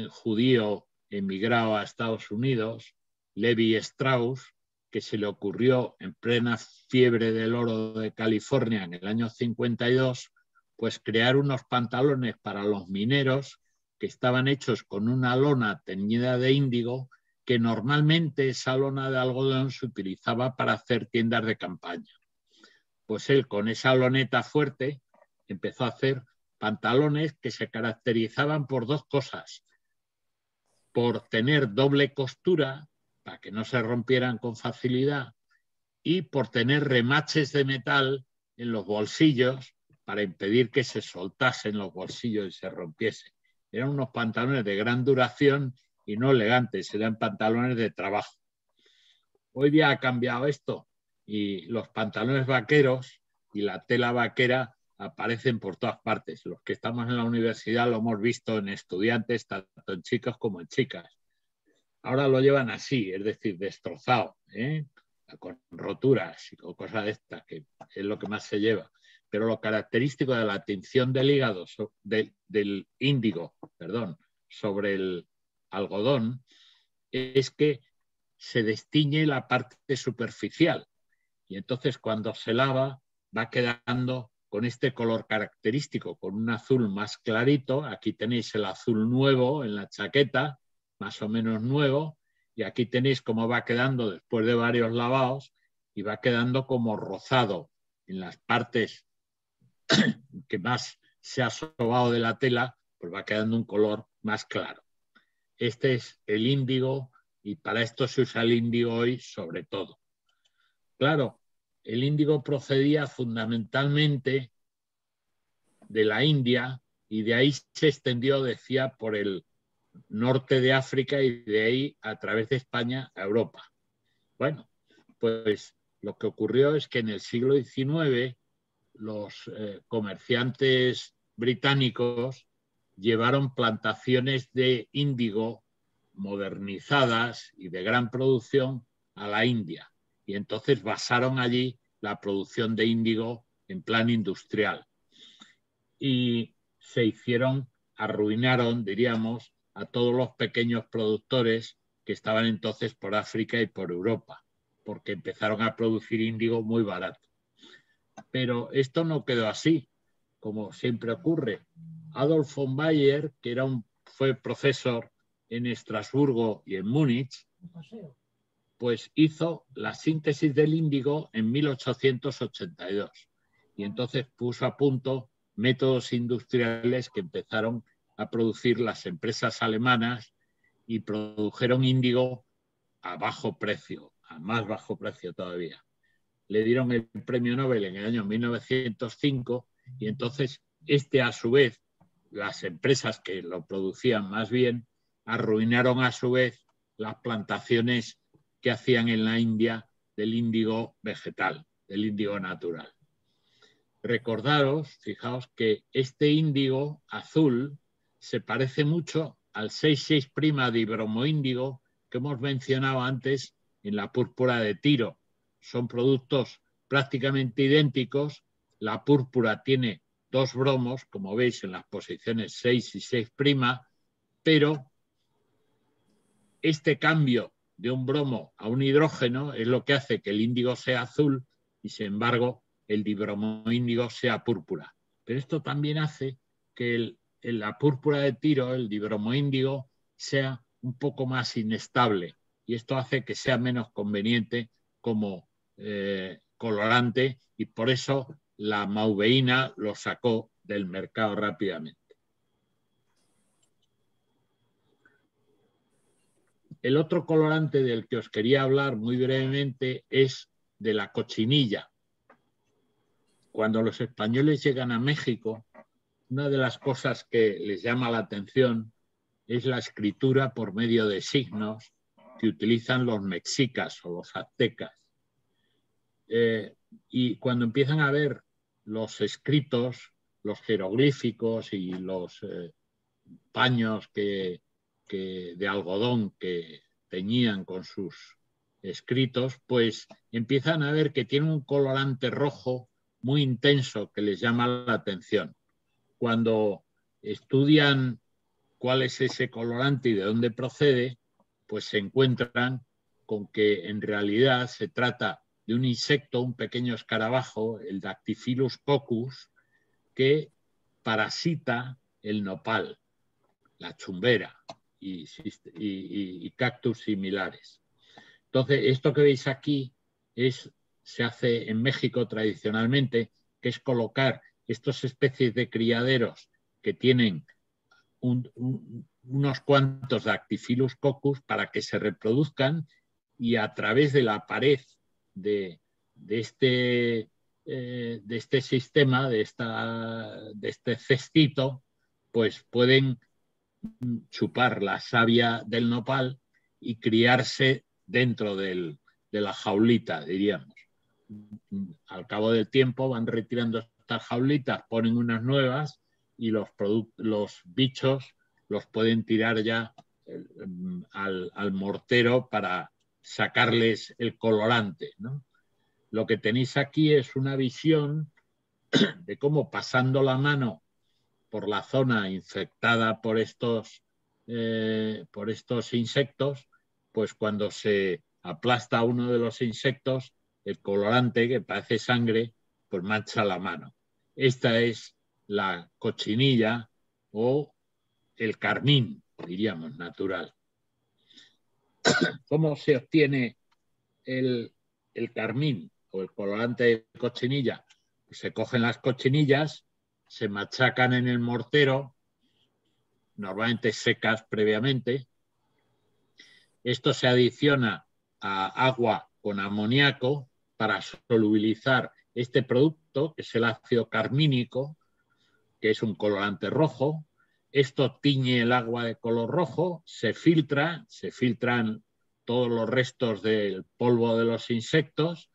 judío emigrado a Estados Unidos, Levi Strauss, que se le ocurrió en plena fiebre del oro de California en el año 52, pues crear unos pantalones para los mineros que estaban hechos con una lona teñida de índigo, que normalmente esa lona de algodón se utilizaba para hacer tiendas de campaña. Pues él con esa loneta fuerte empezó a hacer pantalones que se caracterizaban por dos cosas: por tener doble costura para que no se rompieran con facilidad y por tener remaches de metal en los bolsillos para impedir que se soltasen los bolsillos y se rompiesen. Eran unos pantalones de gran duración y no elegantes, eran pantalones de trabajo. Hoy día ha cambiado esto y los pantalones vaqueros y la tela vaquera aparecen por todas partes. Los que estamos en la universidad lo hemos visto en estudiantes, tanto en chicos como en chicas. Ahora lo llevan así, es decir, destrozado, con roturas o cosas de estas, que es lo que más se lleva. Pero lo característico de la tinción del hígado, del índigo, sobre el algodón, es que se destiñe la parte superficial y entonces cuando se lava va quedando con este color característico, con un azul más clarito. Aquí tenéis el azul nuevo en la chaqueta, más o menos nuevo, y aquí tenéis cómo va quedando después de varios lavados y va quedando como rozado en las partes que más se ha sobado de la tela, pues va quedando un color más claro. Este es el índigo y para esto se usa el índigo hoy sobre todo. Claro, el índigo procedía fundamentalmente de la India y de ahí se extendió, decía, por el norte de África y de ahí a través de España a Europa. Bueno, pues lo que ocurrió es que en el siglo XIX los comerciantes británicos llevaron plantaciones de índigo modernizadas y de gran producción a la India y entonces basaron allí la producción de índigo en plan industrial y arruinaron, diríamos, a todos los pequeños productores que estaban entonces por África y por Europa, porque empezaron a producir índigo muy barato. Pero esto no quedó así, como siempre ocurre. Adolf von Baeyer, que fue profesor en Estrasburgo y en Múnich, pues hizo la síntesis del índigo en 1882 y entonces puso a punto métodos industriales que empezaron a producir las empresas alemanas y produjeron índigo a bajo precio, a más bajo precio todavía. Le dieron el premio Nobel en el año 1905 y entonces a su vez, las empresas que lo producían más bien, arruinaron a su vez las plantaciones que hacían en la India del índigo vegetal, del índigo natural. Recordaros, fijaos que este índigo azul se parece mucho al 6,6' dibromoíndigo que hemos mencionado antes en la púrpura de Tiro. Son productos prácticamente idénticos. La púrpura tiene 2 bromos, como veis en las posiciones 6 y 6', pero este cambio de un bromo a un hidrógeno es lo que hace que el índigo sea azul y, sin embargo, el dibromoíndigo sea púrpura. Pero esto también hace que la púrpura de Tiro, el dibromoíndigo, sea un poco más inestable y esto hace que sea menos conveniente como colorante y por eso la mauveína lo sacó del mercado rápidamente. El otro colorante del que os quería hablar muy brevemente es de la cochinilla. Cuando los españoles llegan a México, una de las cosas que les llama la atención es la escritura por medio de signos que utilizan los mexicas o los aztecas. Y cuando empiezan a ver los escritos, los jeroglíficos y los paños de algodón que teñían con sus escritos, pues empiezan a ver que tiene un colorante rojo muy intenso que les llama la atención. Cuando estudian cuál es ese colorante y de dónde procede, pues se encuentran con que en realidad se trata de un insecto, un pequeño escarabajo, el Dactyphilus coccus, que parasita el nopal, la chumbera y cactus similares. Entonces, esto que veis aquí se hace en México tradicionalmente, que es colocar estas especies de criaderos que tienen unos cuantos Dactyphilus coccus para que se reproduzcan y a través de la pared de este sistema, de este cestito, pues pueden chupar la savia del nopal y criarse dentro de la jaulita, diríamos. Al cabo del tiempo van retirando estas jaulitas, ponen unas nuevas y los bichos los pueden tirar ya al mortero para sacarles el colorante, ¿no? Lo que tenéis aquí es una visión de cómo pasando la mano por la zona infectada por estos insectos, pues cuando se aplasta uno de los insectos, el colorante, que parece sangre, pues mancha la mano. Esta es la cochinilla o el carmín, diríamos, natural. ¿Cómo se obtiene el carmín o el colorante de cochinilla? Pues se cogen las cochinillas, se machacan en el mortero, normalmente secas previamente. Esto se adiciona a agua con amoníaco para solubilizar este producto, que es el ácido carmínico, que es un colorante rojo. Esto tiñe el agua de color rojo, se filtran todos los restos del polvo de los insectos,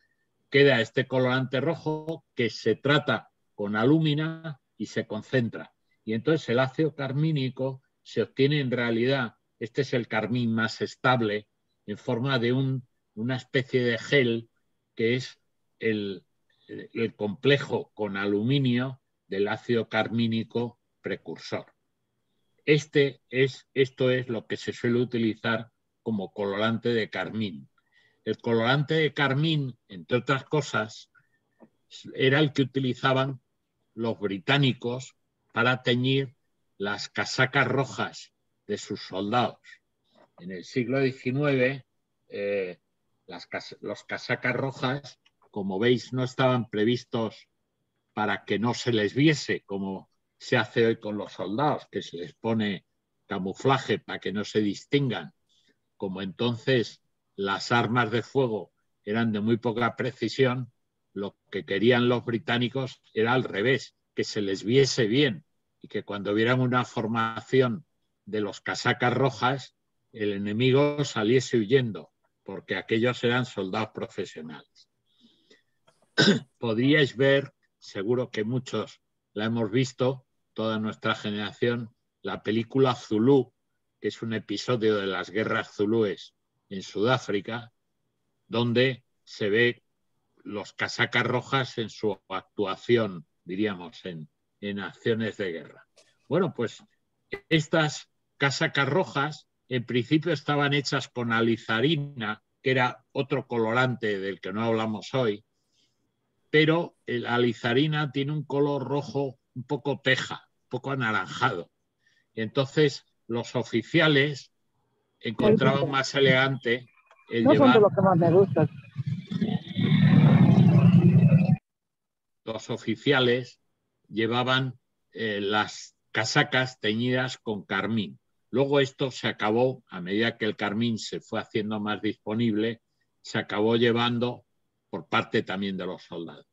queda este colorante rojo que se trata con alúmina y se concentra. Y entonces el ácido carmínico se obtiene en realidad, este es el carmín más estable, en forma de una especie de gel que es el complejo con aluminio del ácido carmínico precursor. Esto es lo que se suele utilizar como colorante de carmín. El colorante de carmín, entre otras cosas, era el que utilizaban los británicos para teñir las casacas rojas de sus soldados. En el siglo XIX, las casacas rojas, como veis, no estaban previstos para que no se les viese, como se hace hoy con los soldados, que se les pone camuflaje para que no se distingan. Como entonces las armas de fuego eran de muy poca precisión, lo que querían los británicos era al revés, que se les viese bien y que cuando vieran una formación de los casacas rojas, el enemigo saliese huyendo, porque aquellos eran soldados profesionales. Podríais ver, seguro que muchos la hemos visto, toda nuestra generación, la película Zulú, que es un episodio de las guerras zulúes en Sudáfrica, donde se ve los casacas rojas en su actuación, diríamos, en acciones de guerra. Bueno, pues estas casacas rojas en principio estaban hechas con alizarina, que era otro colorante del que no hablamos hoy, pero la alizarina tiene un color rojo un poco teja, un poco anaranjado. Entonces los oficiales encontraban más elegante el no llevar... son de lo que más me gusta. Los oficiales llevaban las casacas teñidas con carmín. Luego esto se acabó, a medida que el carmín se fue haciendo más disponible, se acabó llevando por parte también de los soldados.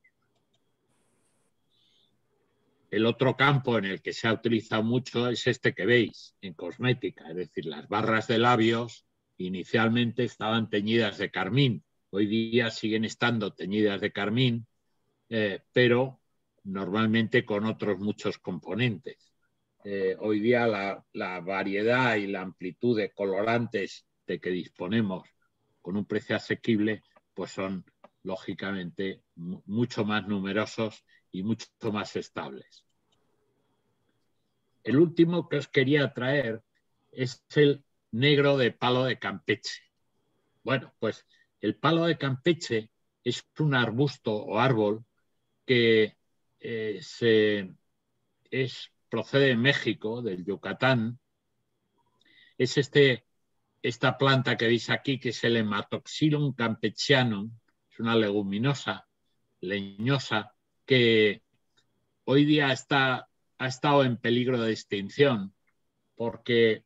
El otro campo en el que se ha utilizado mucho es este que veis, en cosmética, es decir, las barras de labios inicialmente estaban teñidas de carmín, hoy día siguen estando teñidas de carmín, pero normalmente con otros muchos componentes. Hoy día la variedad y la amplitud de colorantes de que disponemos con un precio asequible, pues son lógicamente mucho más numerosos y mucho más estables. El último que os quería traer es el negro de palo de Campeche. Bueno, pues el palo de Campeche es un arbusto o árbol que procede de México, del Yucatán. Es esta planta que veis aquí, que es el Hematoxylon campechianum, es una leguminosa leñosa que hoy día ha estado en peligro de extinción, porque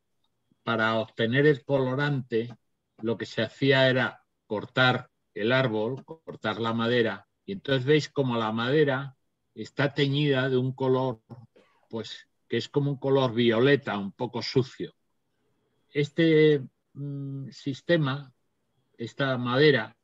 para obtener el colorante lo que se hacía era cortar el árbol, cortar la madera, y entonces veis como la madera está teñida de un color, pues, que es como un color violeta, un poco sucio. Este sistema, esta madera,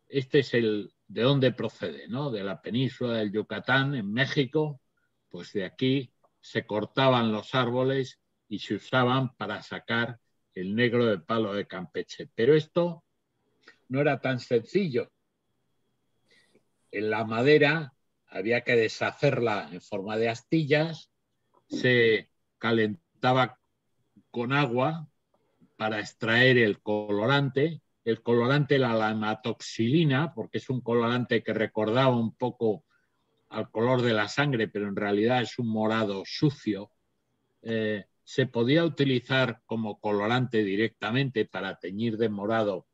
este es de dónde procede, ¿no? De la península del Yucatán, en México, pues de aquí se cortaban los árboles y se usaban para sacar el negro de palo de Campeche. Pero esto no era tan sencillo. En la madera había que deshacerla en forma de astillas, se calentaba con agua para extraer el colorante. El colorante era la hematoxilina, porque es un colorante que recordaba un poco al color de la sangre, pero en realidad es un morado sucio. Se podía utilizar como colorante directamente para teñir de morado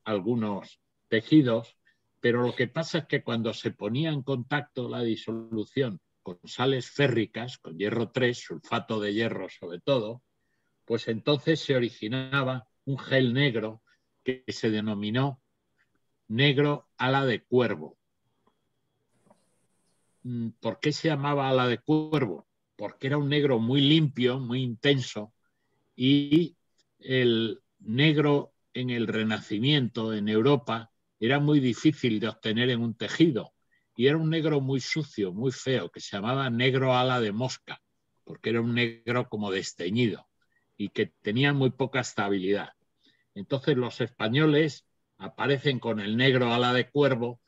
algunos tejidos, pero lo que pasa es que cuando se ponía en contacto la disolución con sales férricas, con hierro 3, sulfato de hierro sobre todo, pues entonces se originaba un gel negro que se denominó negro ala de cuervo. ¿Por qué se llamaba ala de cuervo? Porque era un negro muy limpio, muy intenso, y el negro en el Renacimiento en Europa era muy difícil de obtener en un tejido, y era un negro muy sucio, muy feo, que se llamaba negro ala de mosca, porque era un negro como desteñido y que tenía muy poca estabilidad. Entonces los españoles aparecen con el negro ala de cuervo,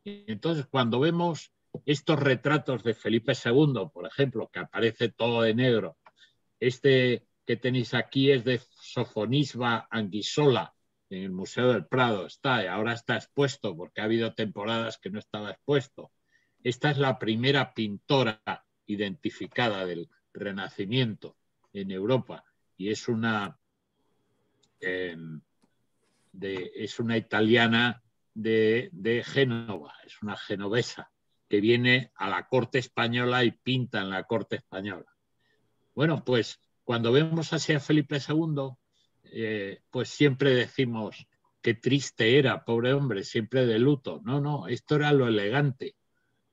y entonces cuando vemos estos retratos de Felipe II, por ejemplo, que aparece todo de negro, este que tenéis aquí es de Sofonisba Anguissola, en el Museo del Prado está, y ahora está expuesto porque ha habido temporadas que no estaba expuesto. Esta es la primera pintora identificada del Renacimiento en Europa y es una italiana de Génova, es una genovesa que viene a la corte española y pinta en la corte española. Bueno, pues cuando vemos así a Felipe II, pues siempre decimos qué triste era, pobre hombre, siempre de luto. No, no, esto era lo elegante.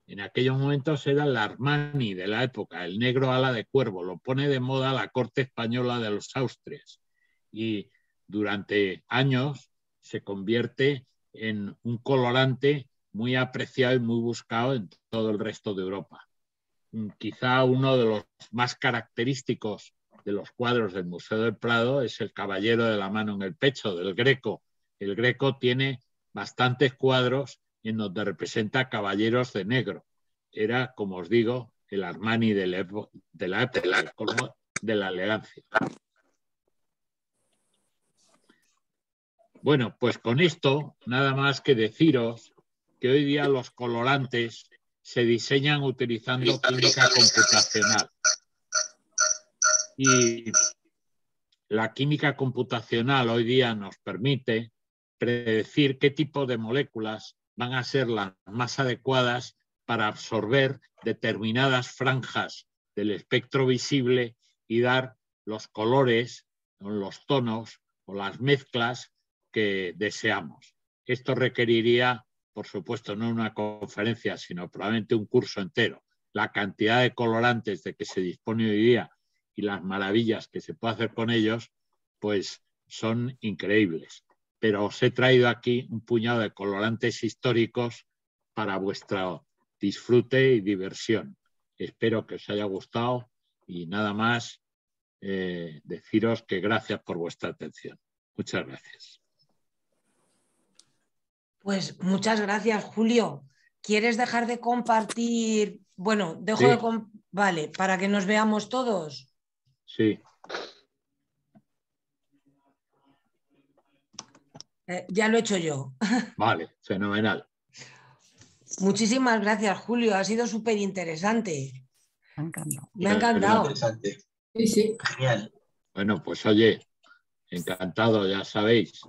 En aquellos momentos era el Armani de la época, el negro ala de cuervo, lo pone de moda la corte española de los Austrias y durante años se convierte en un colorante muy apreciado y muy buscado en todo el resto de Europa. Quizá uno de los más característicos de los cuadros del Museo del Prado es el Caballero de la mano en el pecho del Greco. El Greco tiene bastantes cuadros en donde representa caballeros de negro. Era, como os digo, el Armani de la época, de la elegancia. Bueno, pues con esto, nada más que deciros que hoy día los colorantes se diseñan utilizando química computacional. Y la química computacional hoy día nos permite predecir qué tipo de moléculas van a ser las más adecuadas para absorber determinadas franjas del espectro visible y dar los colores, los tonos o las mezclas que deseamos. Esto requeriría, por supuesto, no una conferencia, sino probablemente un curso entero. La cantidad de colorantes de que se dispone hoy día y las maravillas que se puede hacer con ellos, pues son increíbles. Pero os he traído aquí un puñado de colorantes históricos para vuestro disfrute y diversión. Espero que os haya gustado y nada más deciros que gracias por vuestra atención. Muchas gracias. Pues muchas gracias, Julio. ¿Quieres dejar de compartir? Bueno, dejo Sí. Vale, para que nos veamos todos. Sí. Ya lo he hecho yo. Vale, fenomenal. Muchísimas gracias, Julio. Ha sido súper interesante. Me ha encantado. Interesante. Sí, sí. Genial. Bueno, pues oye, encantado, ya sabéis.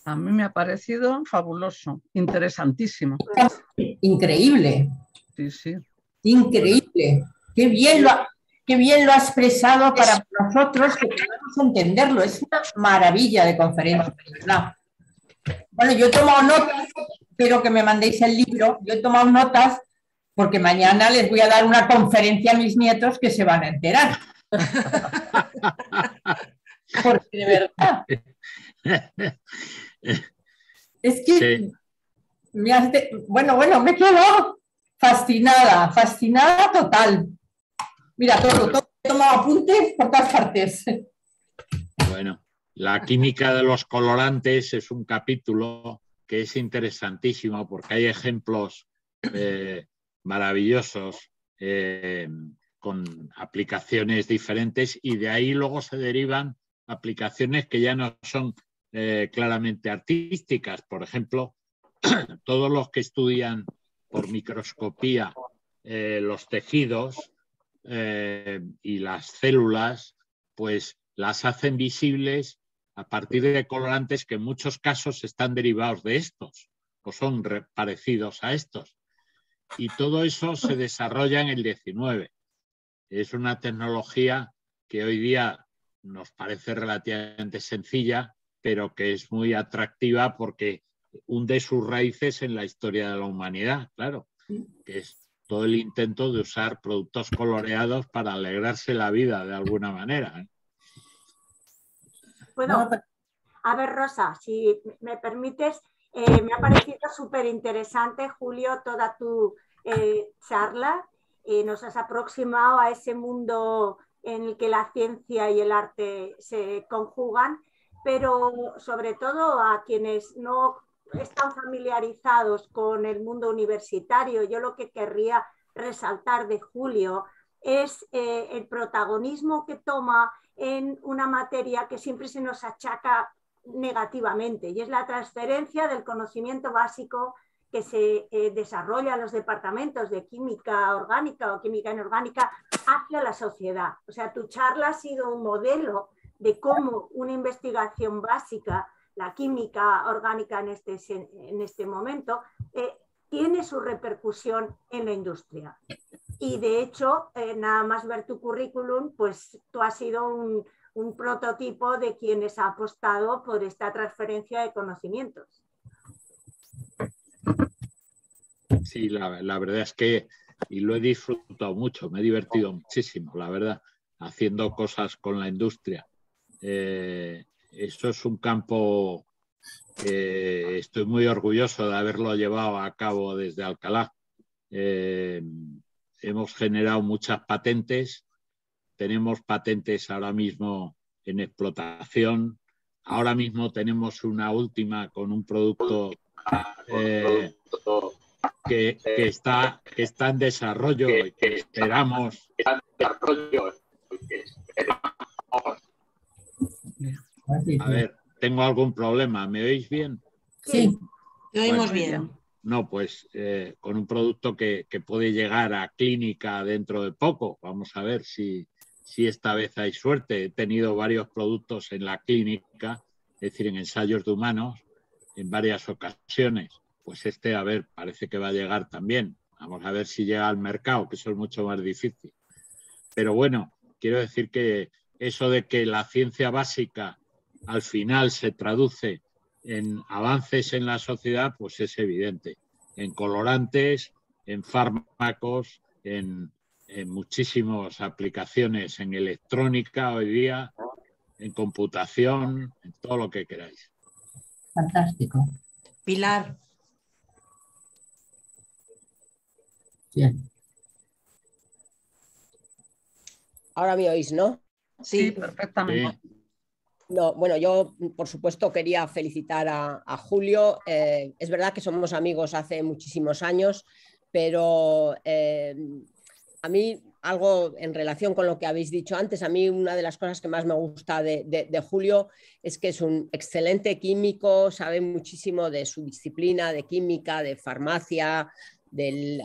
A mí me ha parecido fabuloso, interesantísimo. Increíble, Sí, sí. increíble. Qué bien lo ha expresado para nosotros que podamos entenderlo. Es una maravilla de conferencia, de verdad. Bueno, yo he tomado notas, espero que me mandéis el libro. Yo he tomado notas porque mañana les voy a dar una conferencia a mis nietos que se van a enterar. Porque de verdad. Es que Sí. bueno, me quedo fascinada total. Mira, todo he tomado apuntes por todas partes. Bueno, la química de los colorantes es un capítulo que es interesantísimo porque hay ejemplos maravillosos con aplicaciones diferentes y de ahí luego se derivan aplicaciones que ya no son claramente artísticas. Por ejemplo, todos los que estudian por microscopía los tejidos y las células, pues las hacen visibles a partir de colorantes que en muchos casos están derivados de estos o son parecidos a estos. Y todo eso se desarrolla en el 19. Es una tecnología que hoy día nos parece relativamente sencilla, pero que es muy atractiva porque hunde sus raíces en la historia de la humanidad, claro, que es todo el intento de usar productos coloreados para alegrarse la vida de alguna manera. Bueno, a ver, Rosa, si me permites, me ha parecido súper interesante, Julio, toda tu charla. Nos has aproximado a ese mundo en el que la ciencia y el arte se conjugan, pero sobre todo a quienes no están familiarizados con el mundo universitario, yo lo que querría resaltar de Julio es el protagonismo que toma en una materia que siempre se nos achaca negativamente, y es la transferencia del conocimiento básico que se desarrolla en los departamentos de química orgánica o química inorgánica hacia la sociedad. O sea, tu charla ha sido un modelo de cómo una investigación básica, la química orgánica en este momento, tiene su repercusión en la industria. Y de hecho, nada más ver tu currículum, pues tú has sido un prototipo de quienes ha apostado por esta transferencia de conocimientos. Sí, la verdad es que, y lo he disfrutado mucho, me he divertido muchísimo, la verdad, haciendo cosas con la industria. Esto es un campo que estoy muy orgulloso de haberlo llevado a cabo desde Alcalá. Hemos generado muchas patentes, tenemos patentes ahora mismo en explotación, ahora mismo tenemos una última con un producto que está en desarrollo y que esperamos. A ver, tengo algún problema, ¿me oís bien? Sí. Lo oímos Bueno, bien. No, pues con un producto que puede llegar a clínica dentro de poco. Vamos a ver si esta vez hay suerte. He tenido varios productos en la clínica, es decir, en ensayos de humanos, en varias ocasiones. Pues a ver, parece que va a llegar también. Vamos a ver si llega al mercado, que eso es mucho más difícil. Pero bueno, quiero decir que eso de que la ciencia básica al final se traduce en avances en la sociedad, pues es evidente. En colorantes, en fármacos, en muchísimas aplicaciones en electrónica hoy día, en computación, en todo lo que queráis. Fantástico. Pilar. Bien. Ahora me oís, ¿no? Sí, Sí. perfectamente. Sí. No, bueno, yo por supuesto quería felicitar a Julio. Es verdad que somos amigos hace muchísimos años, pero a mí algo en relación con lo que habéis dicho antes, a mí una de las cosas que más me gusta de Julio es que es un excelente químico, sabe muchísimo de su disciplina, de química, de farmacia, de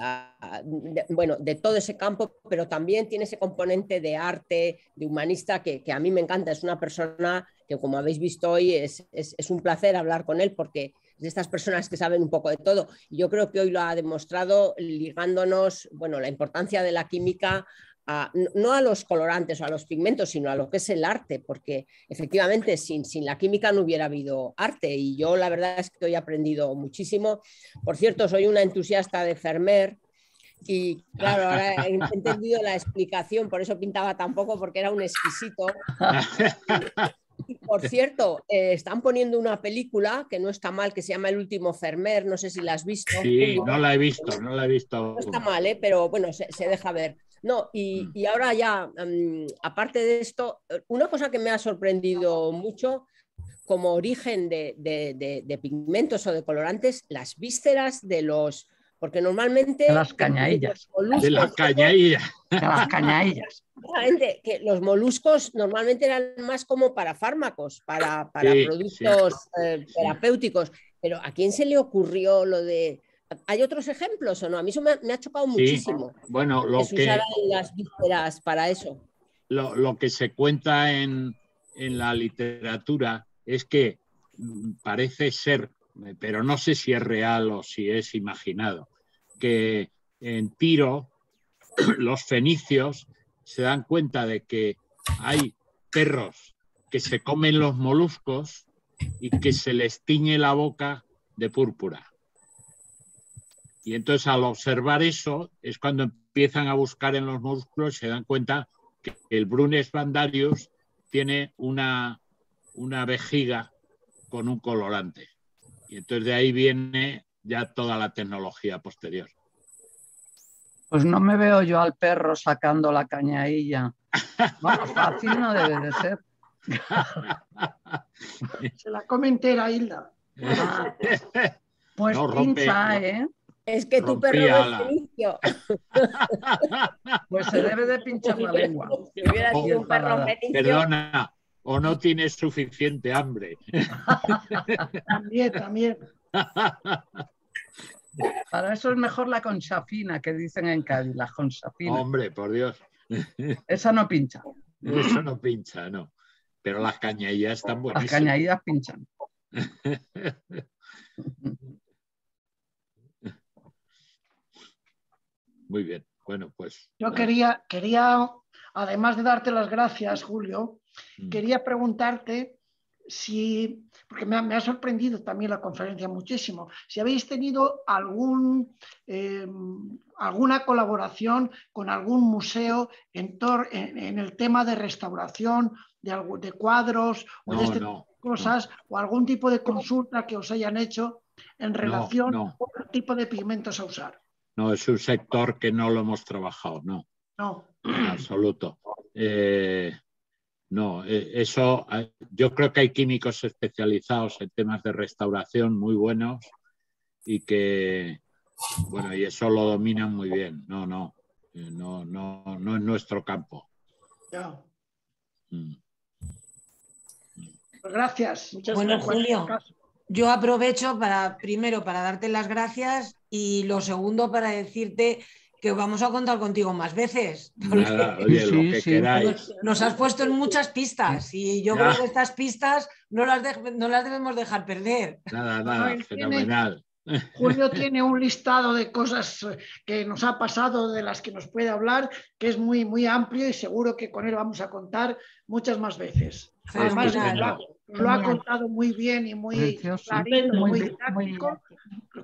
todo ese campo, pero también tiene ese componente de arte, de humanista, que a mí me encanta. Es una persona que, como habéis visto hoy, es un placer hablar con él porque es de estas personas que saben un poco de todo. Y yo creo que hoy lo ha demostrado ligándonos, bueno, la importancia de la química no a los colorantes o a los pigmentos, sino a lo que es el arte, porque efectivamente sin la química no hubiera habido arte y yo la verdad es que hoy he aprendido muchísimo. Por cierto, soy una entusiasta de Fermer y claro, ahora he entendido la explicación, por eso pintaba tan poco, porque era un exquisito. Y por cierto, están poniendo una película que no está mal, que se llama El último Fermer, no sé si la has visto. Sí, no la he visto, no la he visto. No está mal, pero bueno, se deja ver. No, y ahora ya, aparte de esto, una cosa que me ha sorprendido mucho como origen de pigmentos o de colorantes, las vísceras de los... Porque normalmente... De las cañaillas. De la cañailla. De las cañaillas. Que los moluscos normalmente eran más como para fármacos, para Sí, productos sí. terapéuticos. Pero ¿a quién se le ocurrió lo de...? ¿Hay otros ejemplos o no? A mí eso me ha chocado muchísimo. Bueno, que se usaran las vísceras para eso. Lo que se cuenta en la literatura es que parece ser, pero no sé si es real o si es imaginado, que en Tiro los fenicios se dan cuenta de que hay perros que se comen los moluscos y que se les tiñe la boca de púrpura. Y entonces al observar eso es cuando empiezan a buscar en los moluscos y se dan cuenta que el Brunes bandarius tiene una vejiga con un colorante. Y entonces de ahí viene ya toda la tecnología posterior. Pues no me veo yo al perro sacando la cañailla. Bueno, fácil no debe de ser. Se la come entera, Hilda. Pues no, pincha, ¿eh? Es que tu perro no es fenicio. Pues se debe de pinchar la lengua. Si hubiera sido un perro fenicio... Perdona, o no tienes suficiente hambre. También. Para eso es mejor la conchafina, que dicen en Cádiz, la conchafina. Hombre, por Dios. Esa no pincha. Eso no pincha, no. Pero las cañaillas están buenísimas. Las cañaillas pinchan. muy bien. Bueno, pues... Yo quería, además de darte las gracias, Julio, quería preguntarte si, porque me ha sorprendido también la conferencia muchísimo, si habéis tenido alguna colaboración con algún museo en el tema de restauración de cuadros o de este tipo de cosas, o algún tipo de consulta que os hayan hecho en relación al tipo de pigmentos a usar. No, es un sector que no lo hemos trabajado, no. No. En absoluto. No, eso, yo creo que hay químicos especializados en temas de restauración muy buenos y que, bueno, y eso lo dominan muy bien. No es nuestro campo. Ya. Pues gracias. Bueno, Julio, yo aprovecho primero para darte las gracias y lo segundo para decirte que vamos a contar contigo más veces. Nada, oye, lo que queráis. Nos has puesto en muchas pistas y yo creo que estas pistas no las debemos dejar perder. Nada, fenomenal. Julio tiene un listado de cosas que nos ha pasado, de las que nos puede hablar, que es muy, muy amplio y seguro que con él vamos a contar muchas más veces. Además, lo ha contado muy bien y muy clarito, muy didáctico,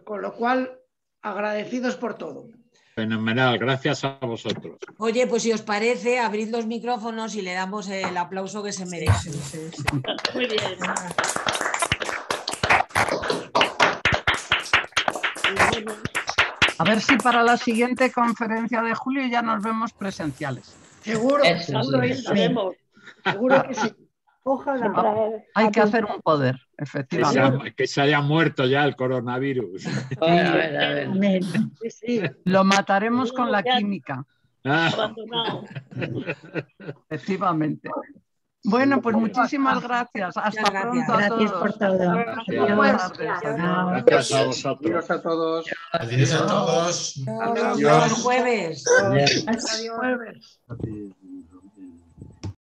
con lo cual agradecidos por todo. Fenomenal, gracias a vosotros. Oye, pues si os parece, abrid los micrófonos y le damos el aplauso que se merece. Muy bien. A ver si para la siguiente conferencia de julio ya nos vemos presenciales. Seguro, seguro que sí. Ojalá. Hay que hacer un poder, efectivamente. Que se haya muerto ya el coronavirus. Sí. Lo mataremos con la química. Abandonado. Efectivamente. Bueno, pues muchísimas gracias. Hasta pronto a todos. Gracias por todo. Gracias a vosotros. Adiós a todos. Adiós a todos. Hasta el jueves. Adiós.